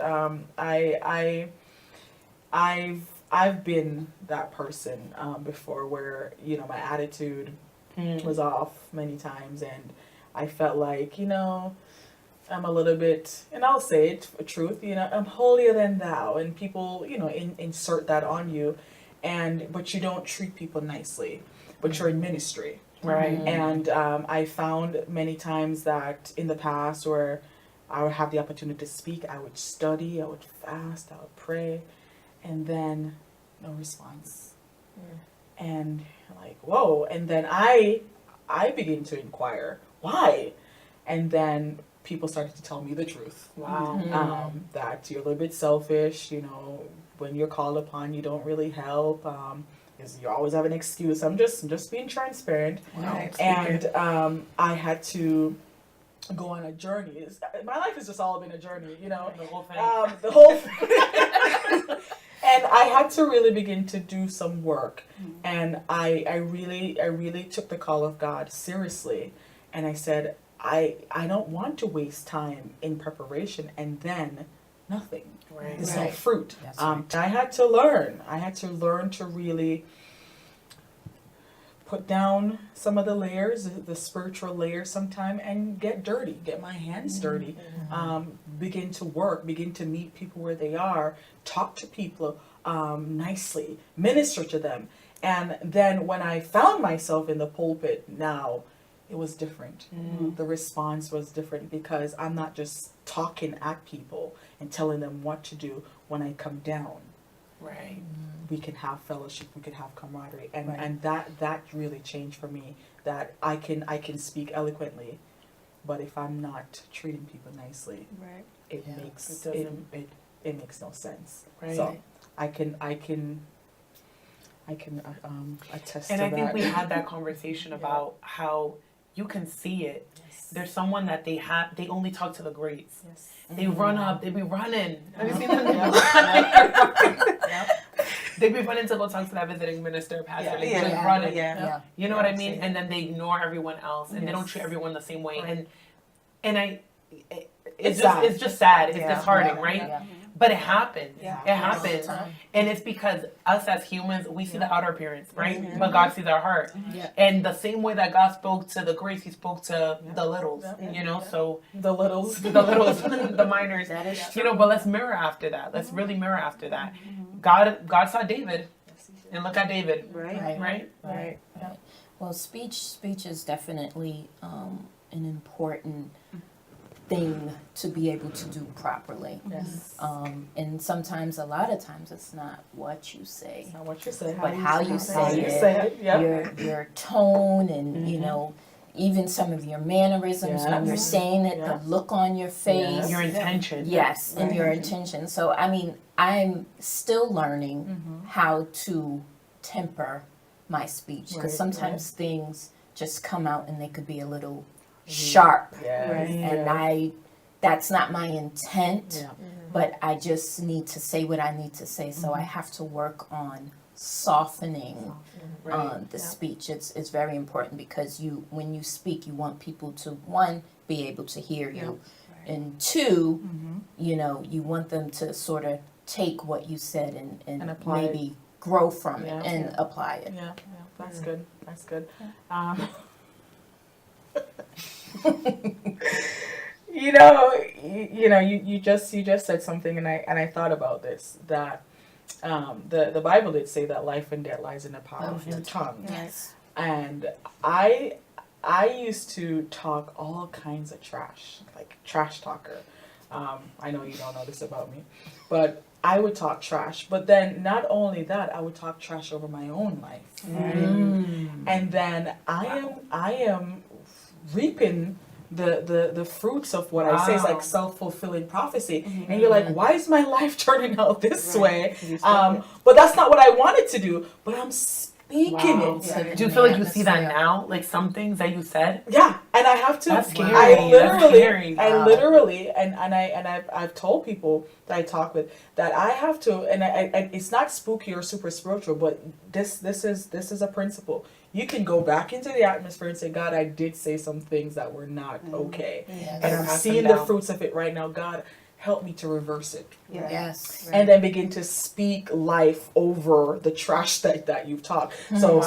I've been that person before where my attitude was off many times, and I felt like I'm a little bit, and I'll say it for truth, I'm holier than thou, and people insert that on you, but you don't treat people nicely, but you're in ministry. Right. And I found many times that in the past where I would have the opportunity to speak, I would study, I would fast, I would pray. and then no response. And like, whoa. And then I begin to inquire why. And then people started to tell me the truth. Wow. That you're a little bit selfish, you know, when you're called upon, you don't really help. Is you always have an excuse. I'm just being transparent. Wow. And I had to go on a journey. My life has just all been a journey, you know. The whole thing. The whole thing. And I had to really begin to do some work. And I really took the call of God seriously. And I said, I don't want to waste time in preparation and then nothing. Right. There's no fruit. That's right. I had to learn. I had to learn to really put down some of the layers, the spiritual layers sometime, and get dirty, get my hands dirty, begin to work, begin to meet people where they are, talk to people nicely, minister to them. And then when I found myself in the pulpit now, it was different. The response was different because I'm not just talking at people and telling them what to do. When I come down, Right. we can have fellowship, we can have camaraderie, and that really changed for me. That I can speak eloquently, but if I'm not treating people nicely, Right. it Yeah. makes It it makes no sense. Right. So I can attest And to I think that. we had that conversation about how you can see it. There's someone that they only talk to the greats. Yes. They run up, they be running. Have you seen them? Yeah. They be running to go talk to that visiting minister, pastor. Yeah. They Yeah. just running. Yeah. You know what I mean? And then they ignore everyone else, and they don't Yes. treat everyone the same way. Right. And It's sad. it's just sad. It's Yeah. disheartening, right? Yeah. But it happens. Yeah. It happens. All the time. And it's because us as humans, we see the outer appearance, right? Mhm. But God sees our heart. Yeah. And the same way that God spoke to the greats, He spoke to the littles, Yeah. you know? So The littles. the littles, the minors, That is true. you know, but let's mirror after that. Let's really mirror after that. God saw David, and look at David, Right. right? Right. Well, speech is definitely an important thing to be able to do properly. Yes. And sometimes, a lot of times, it's not what you say, Not what you say. but how you How say you it, say it. Yep. your tone, and Mm-hmm. you know, even some of your mannerisms when you're Yes. saying it, Yeah. the look on your face. Yes. Your intention. Yes, and your intention. So, I mean, I'm still learning Mm-hmm. how to temper my speech because Right, sometimes things just come out and they could be a little sharp, Yes. Right. and that's not my intent, Yeah. but I just need to say what I need to say. So I have to work on softening the speech. It's very important because when you speak, you want people to, one, be able to hear you, and two, you know, you want them to sort of take what you said and apply it. maybe grow from Yeah. it and apply it. Yeah, that's good. That's good. You just said something, and I thought about this, that the Bible did say that life and death lies in the power of your tongue, Yes. and I used to talk all kinds of trash, like trash talker. I know you don't know this about me, but I would talk trash. But then not only that, I would talk trash over my own life, right? And then I am reaping the fruits of what I say. It's Wow. like self-fulfilling prophecy. And you're like, why is my life turning out this way? But that's not what I wanted to do. But I'm speaking Wow. it. Do you feel like you see that now? Like some things that you said? Yeah, and I have to. That's scary. I That's literally, scary. I literally, and I've told people that I talk with that I have to, and it's not spooky or super spiritual, but this is a principle. You can go back into the atmosphere and say, God, I did say some things that were not okay, and I'm Pass them seeing the down. fruits of it right now. God, help me to reverse it. Yes. And then begin to speak life over the trash that you've talked. So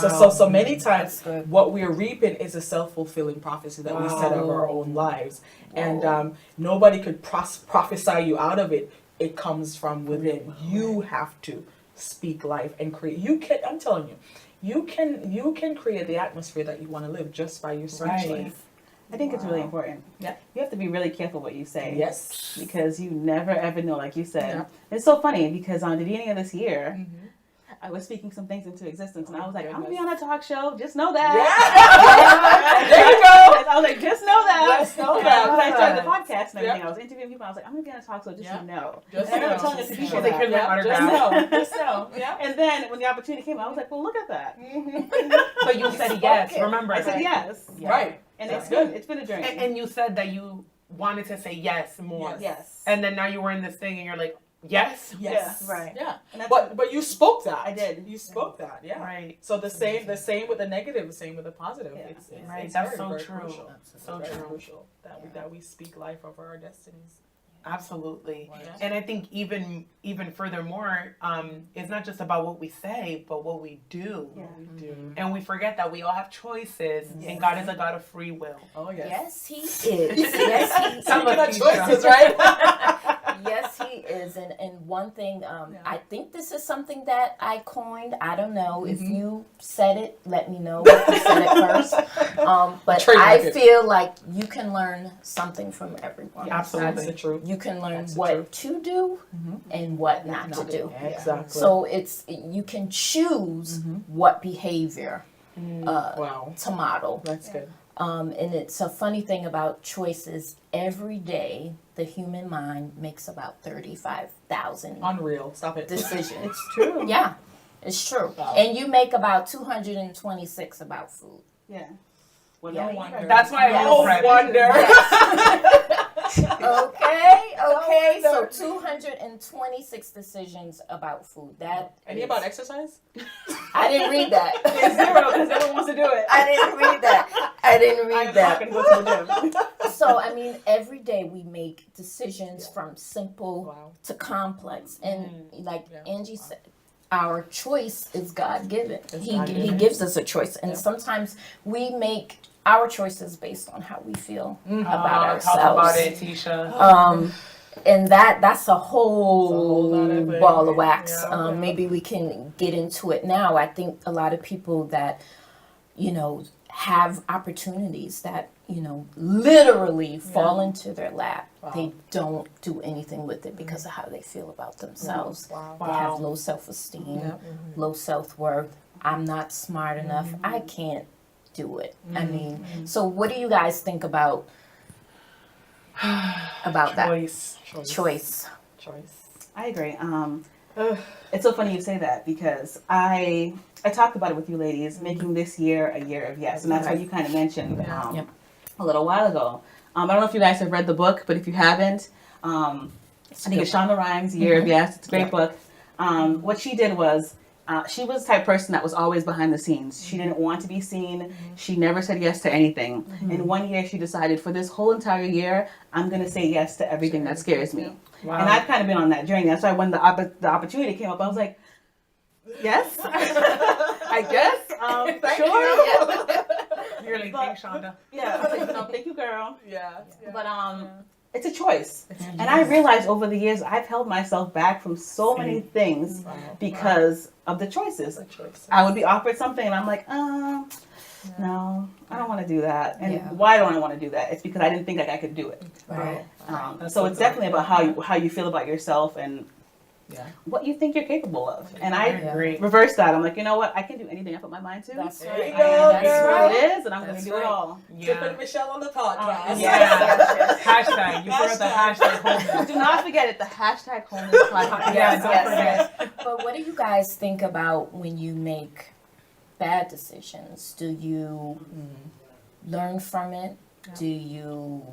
many times That's good. what we're reaping is a self-fulfilling prophecy that we set of our own lives. And nobody could prophesy you out of it. It comes from within. You have to speak life and create. I'm telling you, you can create the atmosphere that you want to live just by your speech Right. life. I think it's really important. Yeah. You have to be really careful what you say. Yes. Because you never ever know, like you said. Yeah. It's so funny because on the beginning of this year, Mm-hmm. I was speaking some things into existence, and Oh, I was like, I'm gonna goodness. be on a talk show. Just know that. There you go. I was like, just know that. Just know Because that. I started the podcast and everything. Yep. I was interviewing people. I was like, I'm gonna be on a talk show. Just Yeah. know. Just and I know. remember telling it to Just people. know. that. Here's my Yeah, autograph. just know. Just know. Yeah. And then when the opportunity came, I was like, well, look at that. But you said yes. Remember, I said yes. Right. And it's That's good. It's been a journey. And you said that you wanted to say yes more. Yes. And then now you were in this thing, and you're like, yes. Yes. Yeah. Right. Yeah. And that's But you spoke that. I did. You spoke that. Yeah. Right. So the same with the negative, the same with the positive. Yeah. It's Right. it's That's very, so very true. Crucial. So Very true. crucial that we speak life over our destinies. Absolutely. Yeah. And I think even furthermore, it's not just about what we say, but what we do. Yeah. We do. And we forget that we all have choices, and God is a God of free will. Oh yes. Yes, he is. Yes, he Some Speaking of of these choices, right? Yes, he is. And one thing, I think this is something that I coined. I don't know. If you said it, let me know if you said it first. But Trademark I it. feel like you can learn something from everyone. Absolutely. That's the truth. You can learn That's the what truth. to do and what not to do. Exactly. So you can choose what behavior wow. to model. That's good. And it's a funny thing about choices. Every day, the human mind makes about 35,000 Unreal. Stop it. decisions. it's true. Yeah, it's true. Wow. And you make about 226 about food. Yeah. Well, Yeah. no wonder. wonder. That's why I Yes. know No prep. wonder. Okay. So wonder. 226 decisions about food. That Any is- about exercise? I didn't read that. It's zero because no one wants to do it. I didn't read that. I didn't read I'm that. not gonna go to the gym. So I mean, every day we make decisions from simple Wow. to complex, and like Yeah. Angie said, our choice is God given. He God-given. gives us a choice, and Yeah. sometimes we make our choices based on how we feel about Talk about ourselves. it, Tisha. And that's a whole lot of it. ball of wax. Yeah. Maybe we can get into it now. I think a lot of people that have opportunities that literally fall into their lap. Wow. They don't do anything with it because of how they feel about themselves. Wow. They have low self-esteem, Yep. low self-worth. I'm not smart enough. I can't do it. I mean, so what do you guys think about that Choice. choice? I agree. It's so funny you say that because I talked about it with you ladies, making this year a year of yes, and that's what you kind of mentioned Yep. a little while ago. I don't know if you guys have read the book, but if you haven't, I think it's Shonda Rhimes' Year of Yes. It's a great book. What she did was she was the type of person that was always behind the scenes. She didn't want to be seen. She never said yes to anything. And one year she decided for this whole entire year, I'm going to say yes to everything that scares me. Wow. And I've kind of been on that journey. That's why when the opportunity came up, I was like, yes, I guess. Sure. You're like, thanks, Shonda. Yeah. I was like, no, thank you, girl. Yeah. But it's a choice. And I realized over the years, I've held myself back from so many things because of the choices. I would be offered something and I'm like, no, I don't want to do that. And Yeah. why don't I want to do that? It's because I didn't think like I could do it. Right. So it's definitely about how you feel about yourself and Yeah. what you think you're capable of. And I agree. reverse that. I'm like, you know what? I can do anything I put my mind to. That's There right. you go, That's girl. what it is, and I'm going That's to do it right. all. Tiffany Yeah. Michelle on the podcast. Yeah. Hashtag. You forgot the hashtag. Hold Do not forget it. The hashtag homeless podcast. Yeah, don't forget. But what do you guys think about when you make bad decisions? Do you learn from it? Do you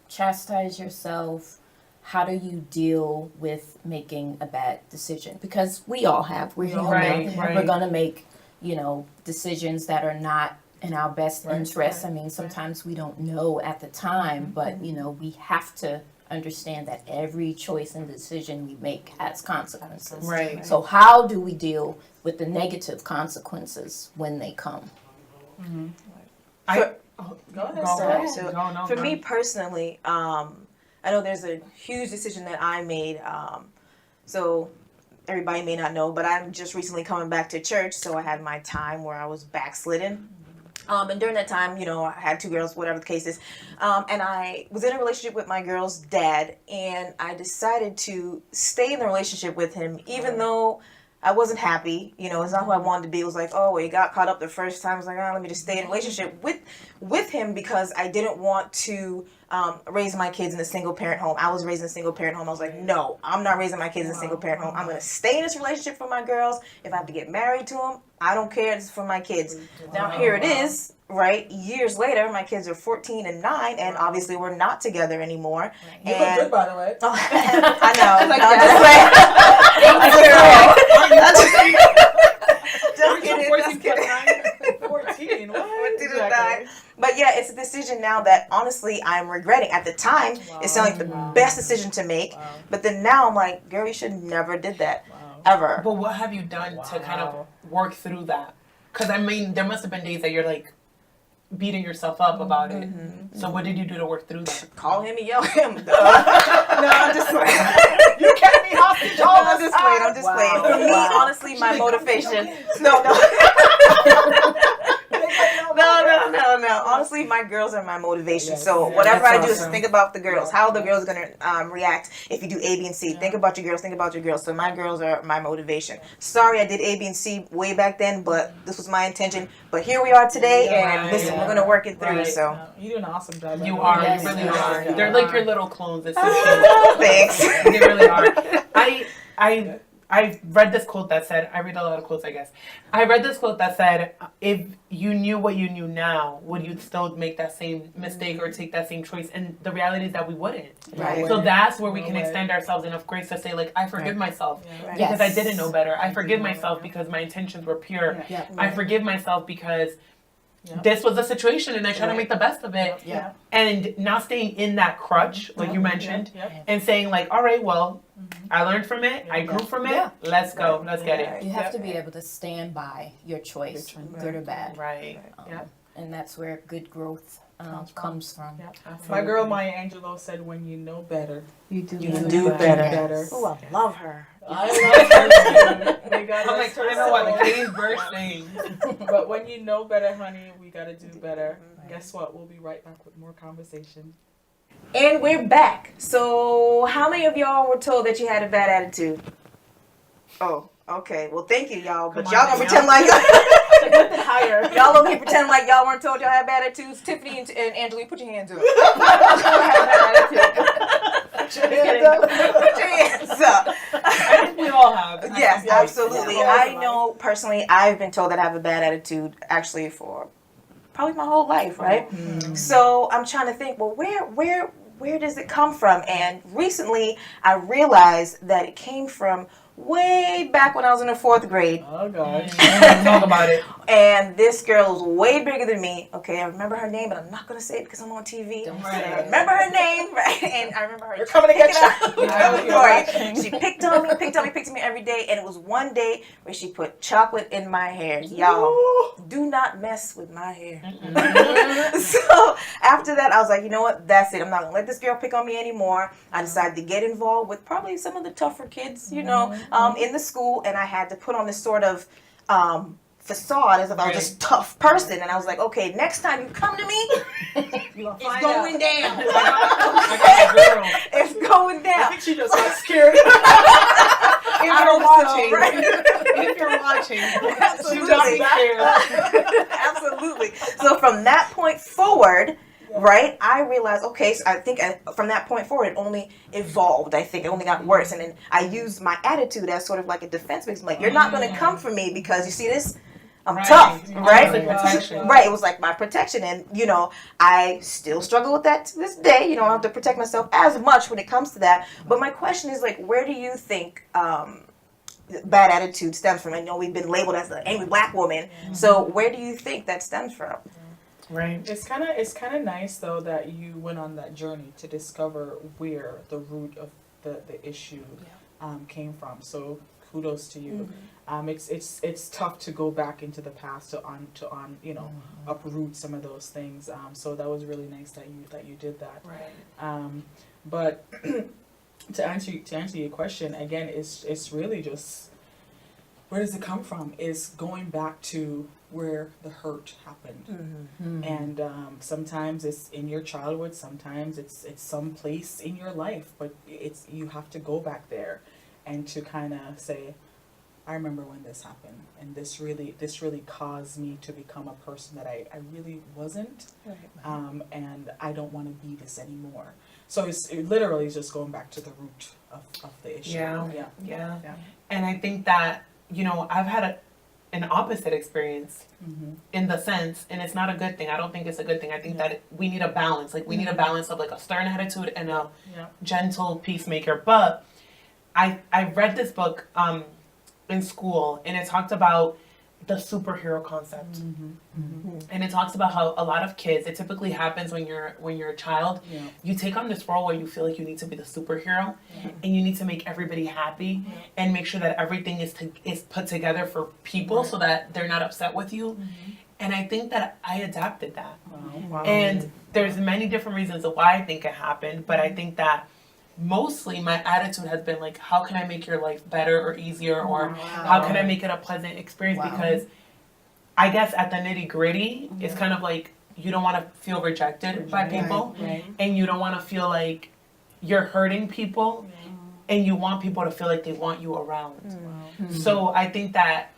chastise yourself? How do you deal with making a bad decision? Because we all have. We're human. Right, right. We're going to make, decisions that are not in our best interest. I mean, sometimes we don't know at the time, but, we have to understand that every choice and decision we make has consequences. Right. So how do we deal with the negative consequences when they come? Go ahead, Go, Sarah. go. So No, no, for no. me personally, I know there's a huge decision that I made. So everybody may not know, but I'm just recently coming back to church. So I had my time where I was backslidden. And during that time, you know, I had 2 girls, whatever the case is. And I was in a relationship with my girl's dad, and I decided to stay in the relationship with him, even though I wasn't happy. You know, it's not who I wanted to be. It was like, oh, he got caught up the first time. I was like, oh, let me just stay in a relationship with him because I didn't want to raise my kids in a single parent home. I was raised in a single parent home. I was like, no, I'm not raising my kids in a single parent home. I'm going to stay in this relationship for my girls. If I have to get married to them, I don't care. It's for my kids. Now, here it is, right? Years later, my kids are 14 and 9, and obviously we're not together anymore. You look good, by the way. I know. Like I'm just playing. Just kidding. 14. What? But yeah, it's a decision now that honestly I'm regretting. At the time, it sounded like the best decision to make. But then now I'm like, girl, you should never did that. Ever. But what have you done to kind of work through that? Because I mean, there must have been days that you're like beating yourself up about it. So what did you do to work through that? Call him and yell at him. No, I'm just playing. You can't be hostage all I'm the just playing. I'm time. just playing. For me, honestly, my motivation. No. No. Honestly, my girls are my motivation. So whatever I do is think about the girls. How the girls are gonna react if you do A, B, and C. Think about your girls. Think about your girls. So my girls are my motivation. Sorry, I did A, B, and C way back then, but this was my intention. But here we are today, and listen, we're gonna work it through. So You do an awesome job. You are, Yes, you really yes, are. yes. They're like your little clones. It's so thanks. cute. They really are. I read this quote that said, I read a lot of quotes, I guess. I read this quote that said, if you knew what you knew now, would you still make that same mistake or take that same choice? And the reality is that we wouldn't. Right. So that's where we can extend ourselves enough grace to say, like, I forgive myself because I didn't know better. I forgive myself because my intentions were pure. Yeah. I forgive myself because this was a situation and I try to make the best of it. Yeah. And not staying in that crutch, like you mentioned, and saying like, all right, well, I learned from it, I grew from it, Yeah. let's go, let's get it. You have to be able to stand by your choice, good or bad. Right. And that's where good growth comes from. My girl Maya Angelou said, when you know better, You do better. Oh, I love her. I love her. We gotta I'm like, I know what the King's birth thing. But when you know better, honey, we gotta do better. Guess what? We'll be right back with more conversation. And we're back. So, how many of y'all were told that you had a bad attitude? Oh, okay. Well, thank you, y'all. But y'all gonna pretend like Higher. y'all over here pretend like y'all weren't told y'all had bad attitudes. Tiffany and Angela, put your hands up. Put your hands up. I think we all have. Yes, absolutely. Yeah. I know personally, I've been told that I have a bad attitude actually for probably my whole life, right? So I'm trying to think, well, where does it come from? And recently, I realized that it came from way back when I was in the 4th grade. Oh, gosh. Talk about it. And this girl is way bigger than me. Okay, I remember her name, but I'm not going to say it because I'm on TV. Don't I say it. remember her name, right? And I remember her. You're coming to get picking you. up- You're Right. watching. She picked on me every day. And it was one day where she put chocolate in my hair. Y'all, do not mess with my hair. So after that, I was like, you know what? That's it. I'm not going to let this girl pick on me anymore. I decided to get involved with probably some of the tougher kids, you know, in the school. And I had to put on this sort of facade as if I was this tough person. And I was like, okay, next time you come to me, it's going down. It's going I down. think she just got scared. If you're watching, Right? if you're watching, Absolutely. do not be scared. Absolutely. So from that point forward, right, I realized, okay, so I think from that point forward, it only evolved. I think it only got worse. And then I used my attitude as sort of like a defense mechanism. Like, you're not going to come for me because you see this? I'm tough, right? It's like protection. Right, it was like my protection. And, you know, I still struggle with that to this day. You know, I have to protect myself as much when it comes to that. But my question is, like, where do you think bad attitude stems from? I know we've been labeled as the angry black woman. So where do you think that stems from? Right. It's kind of nice though that you went on that journey to discover where the root of the issue came from. So kudos to you. It's tough to go back into the past to uproot some of those things. So that was really nice that you did that. Right. But to answer your question again, it's really just where does it come from? Is going back to where the hurt happened. And sometimes it's in your childhood, sometimes it's some place in your life, but it's you have to go back there and to kind of say, I remember when this happened, and this really caused me to become a person that I really wasn't, and I don't want to be this anymore. So it literally is just going back to the root of the issue. Yeah. And I think that, you know, I've had an opposite experience in the sense, and it's not a good thing. I don't think it's a good thing. I think that we need a balance. Like, we need a balance of like a stern attitude and a gentle peacemaker. But I read this book in school, and it talked about the superhero concept. And it talks about how a lot of kids, it typically happens when you're a child, you take on this role where you feel like you need to be the superhero, and you need to make everybody happy and make sure that everything is put together for people so that they're not upset with you. And I think that I adapted that. And there's many different reasons of why I think it happened, but I think that mostly my attitude has been like, how can I make your life better or easier, or how can I make it a pleasant experience? Because I guess at the nitty gritty, it's kind of like you don't want to feel rejected by people, and you don't want to feel like you're hurting people, and you want people to feel like they want you around. So I think that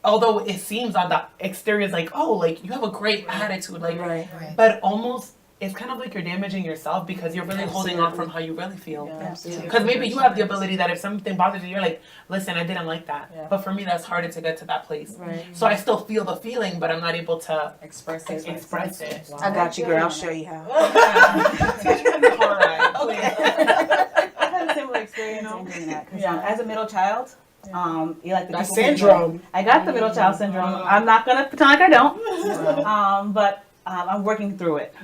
although it seems on the exterior is like, oh, like you have a great attitude, like, but almost it's kind of like you're damaging yourself because you're really holding on from how you really feel. Because maybe you have the ability that if something bothers you, you're like, listen, I didn't like that. But for me, that's harder to get to that place. So I still feel the feeling, but I'm not able to express it. Wow. I got you, girl. I'll show you how. Teach me the car ride, please. I had a similar experience in doing that. 'Cause, as a middle child, you like the That people syndrome. I got the middle child syndrome. I'm not gonna pretend like I don't. But I'm working through it.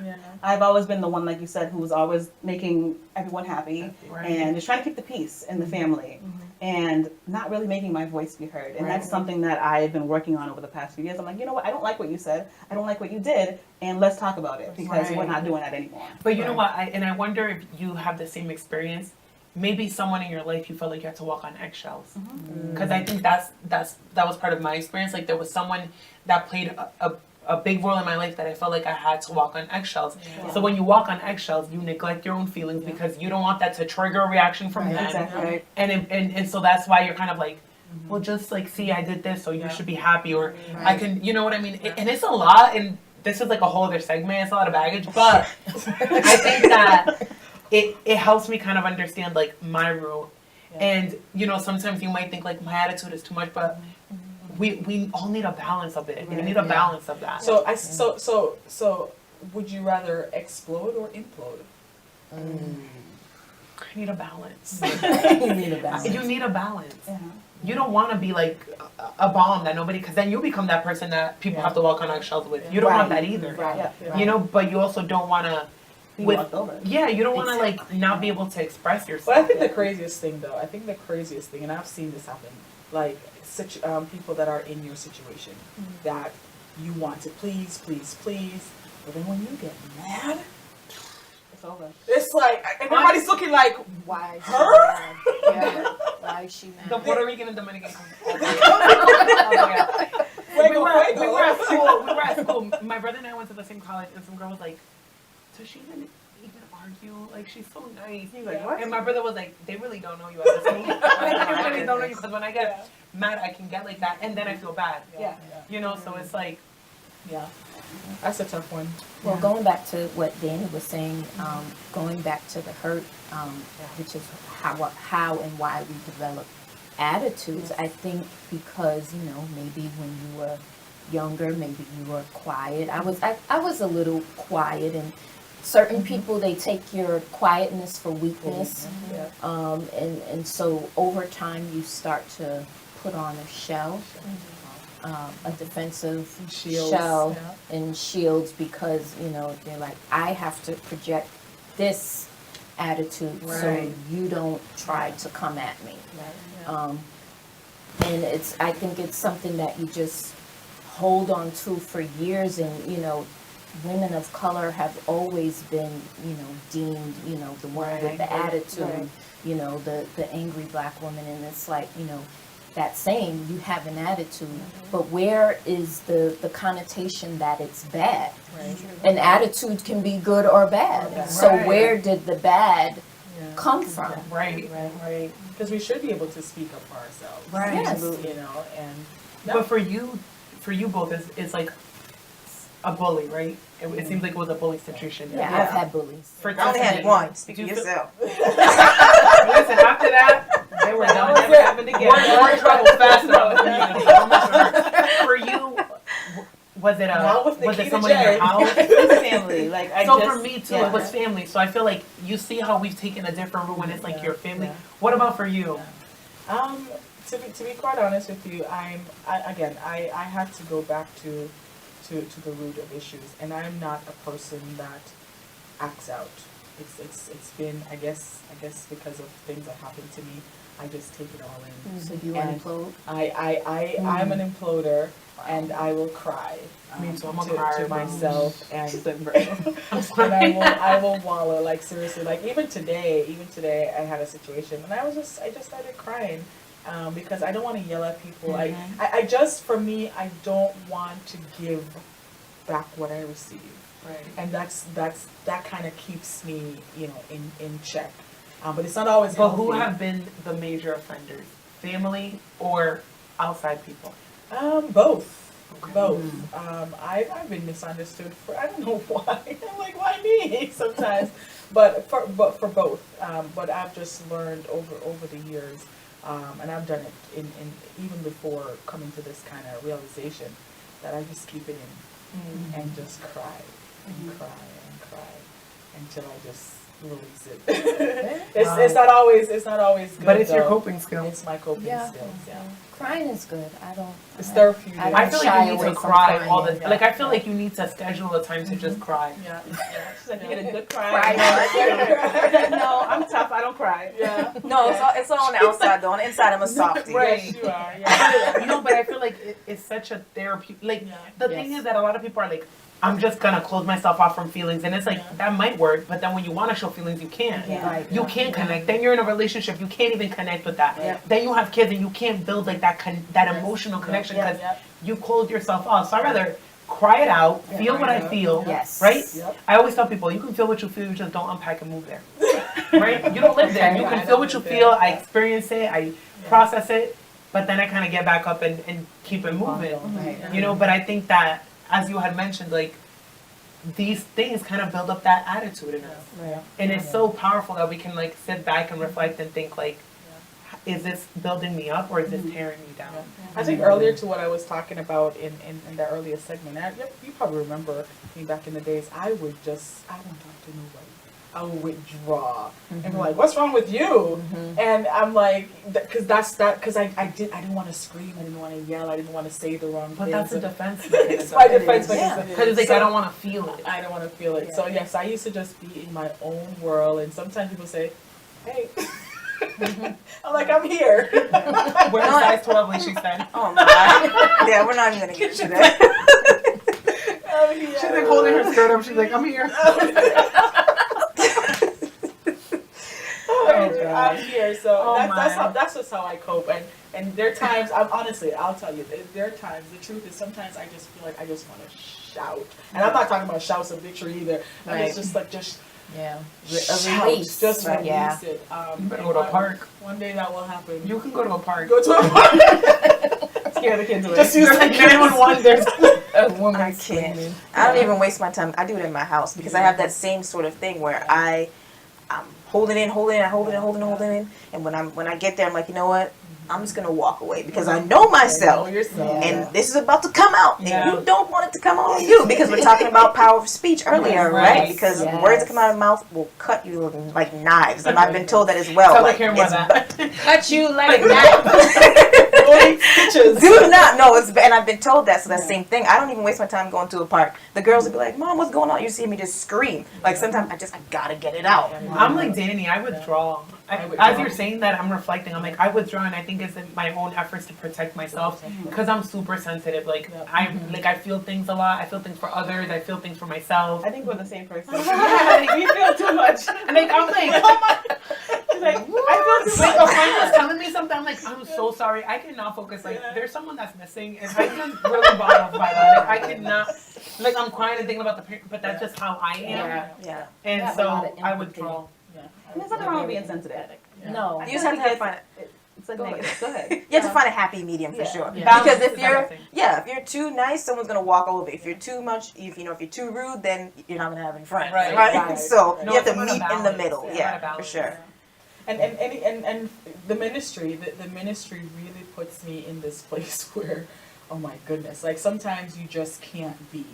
I've always been the one, like you said, who was always making everyone happy and just trying to keep the peace in the family and not really making my voice be heard. And that's something that I've been working on over the past few years. I'm like, you know what? I don't like what you said. I don't like what you did. And let's talk about it because we're not doing that anymore. But you know what? I wonder if you have the same experience. Maybe someone in your life you felt like you had to walk on eggshells. Because I think that was part of my experience. Like there was someone that played a big role in my life that I felt like I had to walk on eggshells. So when you walk on eggshells, you neglect your own feelings because you don't want that to trigger a reaction from them. Exactly. And so that's why you're kind of like, well, just like, see, I did this, so you should be happy, or I can, you know what I mean? And it's a lot, and this is like a whole other segment, it's a lot of baggage, but I think that it helps me kind of understand like my root. And, you know, sometimes you might think like my attitude is too much, but we all need a balance of it. We need a balance of that. So would you rather explode or implode? I need a balance. You need a balance. You need a balance. You don't want to be like a bomb that nobody, because then you become that person that people have to walk on eggshells with. You don't want that either. You know, but you also don't want to. You don't want to like not be able to express yourself. But I think the craziest thing, and I've seen this happen, like people that are in your situation that you want to please, but then when you get mad, It's over. it's like everybody's looking like, Why? her? Why is she mad? The Puerto Rican and Dominican. We Fuego, were at fuego. school. My brother and I went to the same college, and some girl was like, does she even argue? Like, she's so nice. He's like, what? And my brother was like, they really don't know you at this school. They really don't know you, because when I get mad, I can get like that, and then I feel bad. You know, so it's like, That's a tough one. Well, going back to what Danny was saying, going back to the hurt, which is how and why we develop attitudes. I think because, you know, maybe when you were younger, maybe you were quiet. I was a little quiet, and certain people, they take your quietness for weakness. And so over time you start to put on a shell. A defensive shell and shields, because, you know, they're like, I have to project this attitude so you don't try to come at me. And I think it's something that you just hold on to for years. And, you know, women of color have always been, you know, deemed, you know, the one with the attitude, you know, the angry black woman. And it's like, you know, that saying, you have an attitude, but where is the connotation that it's bad? An attitude can be good or bad. So Right. where did the bad come from? Right. Right. Because we should be able to speak up for ourselves. Right. Yes. You know, and But for you both, it's like a bully, right? It seems like it was a bully situation. Yeah, I've had bullies. For I only had Tiffany, one. Speak do for you feel- yourself. Listen, after that, they were done. was Never it. happened again. More trouble faster in the community. I'm sure. For you, was it Not with was it Nikita someone in your J. house? It's family. Like I So just, for me too, yeah. it was family. So I feel like you see how we've taken a different route when it's like Yeah, your family. yeah. What about for you? To be quite honest with you, I had to go back to the root of issues, and I'm not a person that acts out. It's been I guess because of things that happened to me, I just take it all in. So you And implode? I'm an imploder, and I will cry. Me too. I'm a to crier. myself, and I'm and sorry. I will wallow, like seriously, like even today I had a situation, and I just started crying, because I don't want to yell at people. I just, for me, I don't want to give back what I receive, Right. and that kind of keeps me, you know, in check. But it's not always But healthy. who have been the major offenders? Family or outside people? Both. Okay. Both. I've been misunderstood for, I don't know why. I'm like, why me sometimes? But for both. But I've just learned over the years, and I've done it in even before coming to this kind of realization, that I just keep it in and just cry and cry and cry until I just release it. It's not always good. But it's your though. coping skill. It's my coping Yeah. skills. Yeah. Crying is good. It's therapeutic. I I feel shy like you need away to from cry crying. all the Yeah. like I feel like you need to schedule a time to just cry. Yeah. She's like, you get a good Cry. cry. No, I'm tough. I don't cry. Yeah. No, it's all on the outside though. On the inside, I'm a softie. Yes, you are. Yeah. You know, but I feel like it's such a therapy. Like Yeah. the thing is that a lot of people are like, I'm just gonna close myself off from feelings, and it's like that might work, but then when you want to show feelings, you can't. Yeah. Right. You can't connect. Then you're in a relationship, you can't even connect with that. Yeah. Then you have kids, and you can't build like that emotional connection because you closed yourself off. So I rather cry it out, feel what I feel, Yes. right? Yep. I always tell people, you can feel what you feel, you just don't unpack and move there, right? You don't live there. You Okay. can feel what you feel. I experience it. I process it, but then I kind of get back up and keep it moving. You know, but I think that, as you had mentioned, like, these things kind of build up that attitude in us. Right. And it's so powerful that we can, like, sit back and reflect and think, like, is this building me up or is this tearing me down? I think earlier to what I was talking about in the earlier segment, you probably remember me back in the days, I won't talk to nobody. I will withdraw and be like, "What's wrong with you?" And I'm like, because I didn't want to scream, I didn't want to yell, I didn't want to say the wrong But things. that's a defense It's mechanism. my defense Yeah. mechanism. Because it's like, So- I don't want to feel it. I don't want to feel it. So yes, I used to just be in my own world, and sometimes people say, "Hey," I'm like, "I'm here." We're in size 12, like she said. Oh my God. Yeah, we're not even gonna get to that. I'm here. She's like holding her skirt up. She's like, I'm here. I'm here. So Oh, that's just how I cope. And there are times, I'll tell you, there are times, the truth is sometimes I just feel like I just want to shout. And I'm not talking about shouts of victory either. Right. It's just like, just Yeah. shout. Release. Just Right. release Yeah. it. You better and go to a park. One day that will happen. You can go to a park. Go to a park. Scare the kids away. Just use There's the like 911. There's a woman I can't. screaming. I don't even waste my time. I do it in my house because I have that same sort of thing where I'm holding in, and when I get there, I'm like, you know what? I'm just gonna walk away because I know myself. Know yourself. And this is about to come out, and Yeah. you don't want it to come out on you because we're talking about power of speech earlier, right? Right. Because Yes. words that come out of the mouth will cut you like knives, and I've been told that as well. Tell the like, camera it's that. Cut you like that. Only stitches. Do not know. And I've been told that, so that same thing. I don't even waste my time going to a park. The girls will be like, "Mom, what's going on?" You see me just scream. Like sometimes I gotta get it out. I'm like Danny, I withdraw. As you're saying that, I'm reflecting. I'm like, I withdraw, and I think it's in my own efforts to protect myself because I'm super sensitive. Like I feel things a lot. I feel things for others. I feel things for myself. I think we're the same person. We feel too much. And like I'm like, She's like, I feel too like much. a friend was telling me something. I'm like, like, I'm so sorry. I cannot focus. Like, there's someone that's missing, and I get really bothered by that. Like, I cannot. Like, I'm crying and thinking about the parent, but that's just how I am. Yeah. And have a lot so of I empathy. withdraw. And there's nothing wrong with being sensitive. No. You just have to find. It's like negative. Go ahead. You have to find a happy medium for sure. Yeah. Because if Balance is you're everything. if you're too nice, someone's gonna walk all over. If you're too much, if you're too rude, then you're not gonna have any friends. Right. Right. So No, you have it's to about a meet in the balance. middle. It's Yeah, about a for balance. sure. And the ministry, the ministry really puts me in this place where, oh my goodness, like sometimes you just can't be,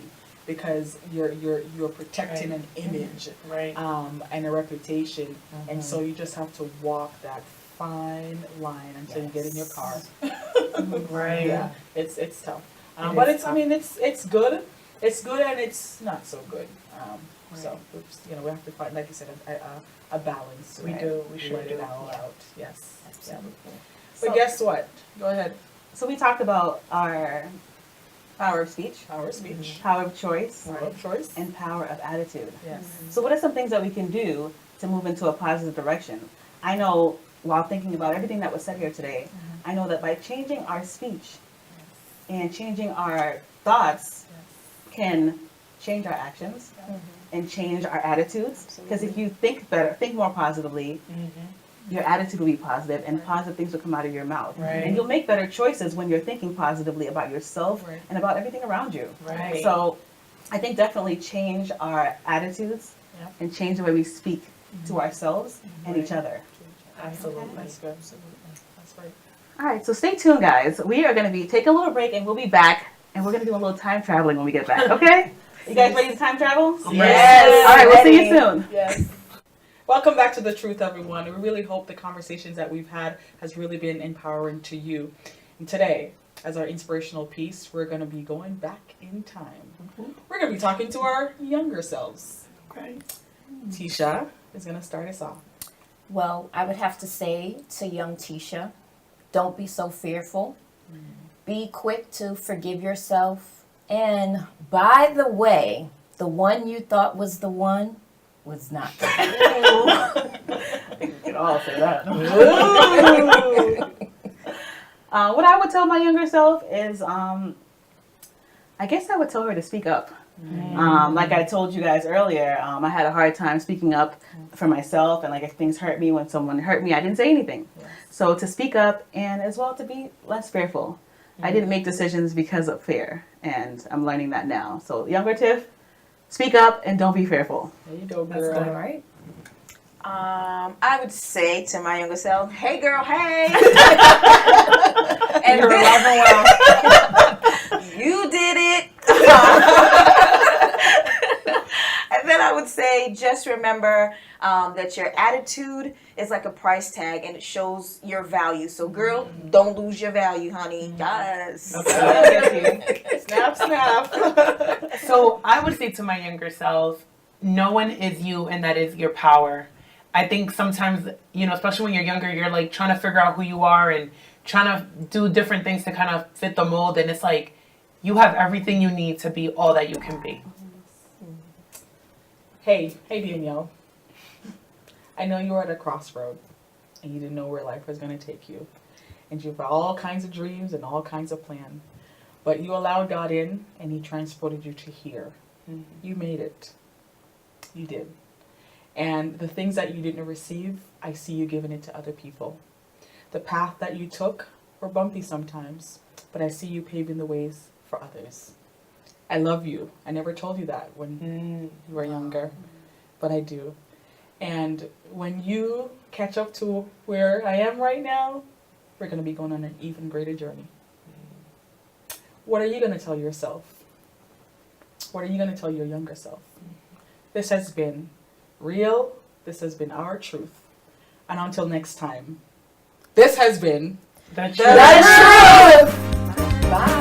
because you're protecting an image, Right. and a reputation, and so you just have to walk that fine line until you get in your car. Right. Yeah, it's tough, It but is it's tough. I mean it's good, and it's not so good. So we have to find, like you said, a balance. We do. We should let do. it all Yeah. out. Yes. Absolutely. But So- guess what? Go ahead. So we talked about our power of speech, Power of speech. power of choice, Power of choice. and power of attitude. Yes. So what are some things that we can do to move into a positive direction? I know, while thinking about everything that was said here today, I know that by changing our speech and changing our thoughts can change our actions and change our attitudes. Because if you think better, think more positively, your attitude will be positive, and positive things will come out of your mouth. Right. And you'll make better choices when you're thinking positively about yourself Right. and about everything around you. Right. So I think definitely change our attitudes Yeah. and change the way we speak to ourselves and each other. Absolutely. That's good. Absolutely. That's right. All right, so stay tuned, guys. We are going to take a little break, and we'll be back, and we're going to do a little time traveling when we get back, okay? You guys ready to time travel? Yes. All right, we'll see you soon. Yes. Welcome back to The Truth, everyone. We really hope the conversations that we've had has really been empowering to you. And today, as our inspirational piece, we're going to be going back in time. We're going to be talking to our younger selves. Okay. Tisha is going to start us off. Well, I would have to say to young Tisha, don't be so fearful. Be quick to forgive yourself. And by the way, the one you thought was the one was not the one. I think we can all say that. What I would tell my younger self is, I guess I would tell her to speak up. Like I told you guys earlier, I had a hard time speaking up for myself, and like if things hurt me, when someone hurt me, I didn't say anything. So to speak up, and as well to be less fearful. I didn't make decisions because of fear, and I'm learning that now. So younger Tiff, speak up and don't be fearful. There you go, That's girl. all right. I would say to my younger self, "Hey, girl, hey." And You're then- alive and well. You did it. And then I would say, just remember that your attitude is like a price tag, and it shows your value. So, girl, don't lose your value, honey. Yes. Snap, snap. So I would say to my younger self, no one is you, and that is your power. I think sometimes, especially when you're younger, you're like trying to figure out who you are and trying to do different things to kind of fit the mold. And it's like, you have everything you need to be all that you can be. Hey, Danielle. I know you were at a crossroad and you didn't know where life was going to take you. And you've got all kinds of dreams and all kinds of plans. But you allowed God in and He transported you to here. You made it. You did. And the things that you didn't receive, I see you giving it to other people. The path that you took were bumpy sometimes, but I see you paving the ways for others. I love you. I never told you that when you were younger, but I do. And when you catch up to where I am right now, we're going to be going on an even greater journey. What are you going to tell yourself? What are you going to tell your younger self? This has been real. This has been our truth. And until next time, this has been That's The Truth. Bye.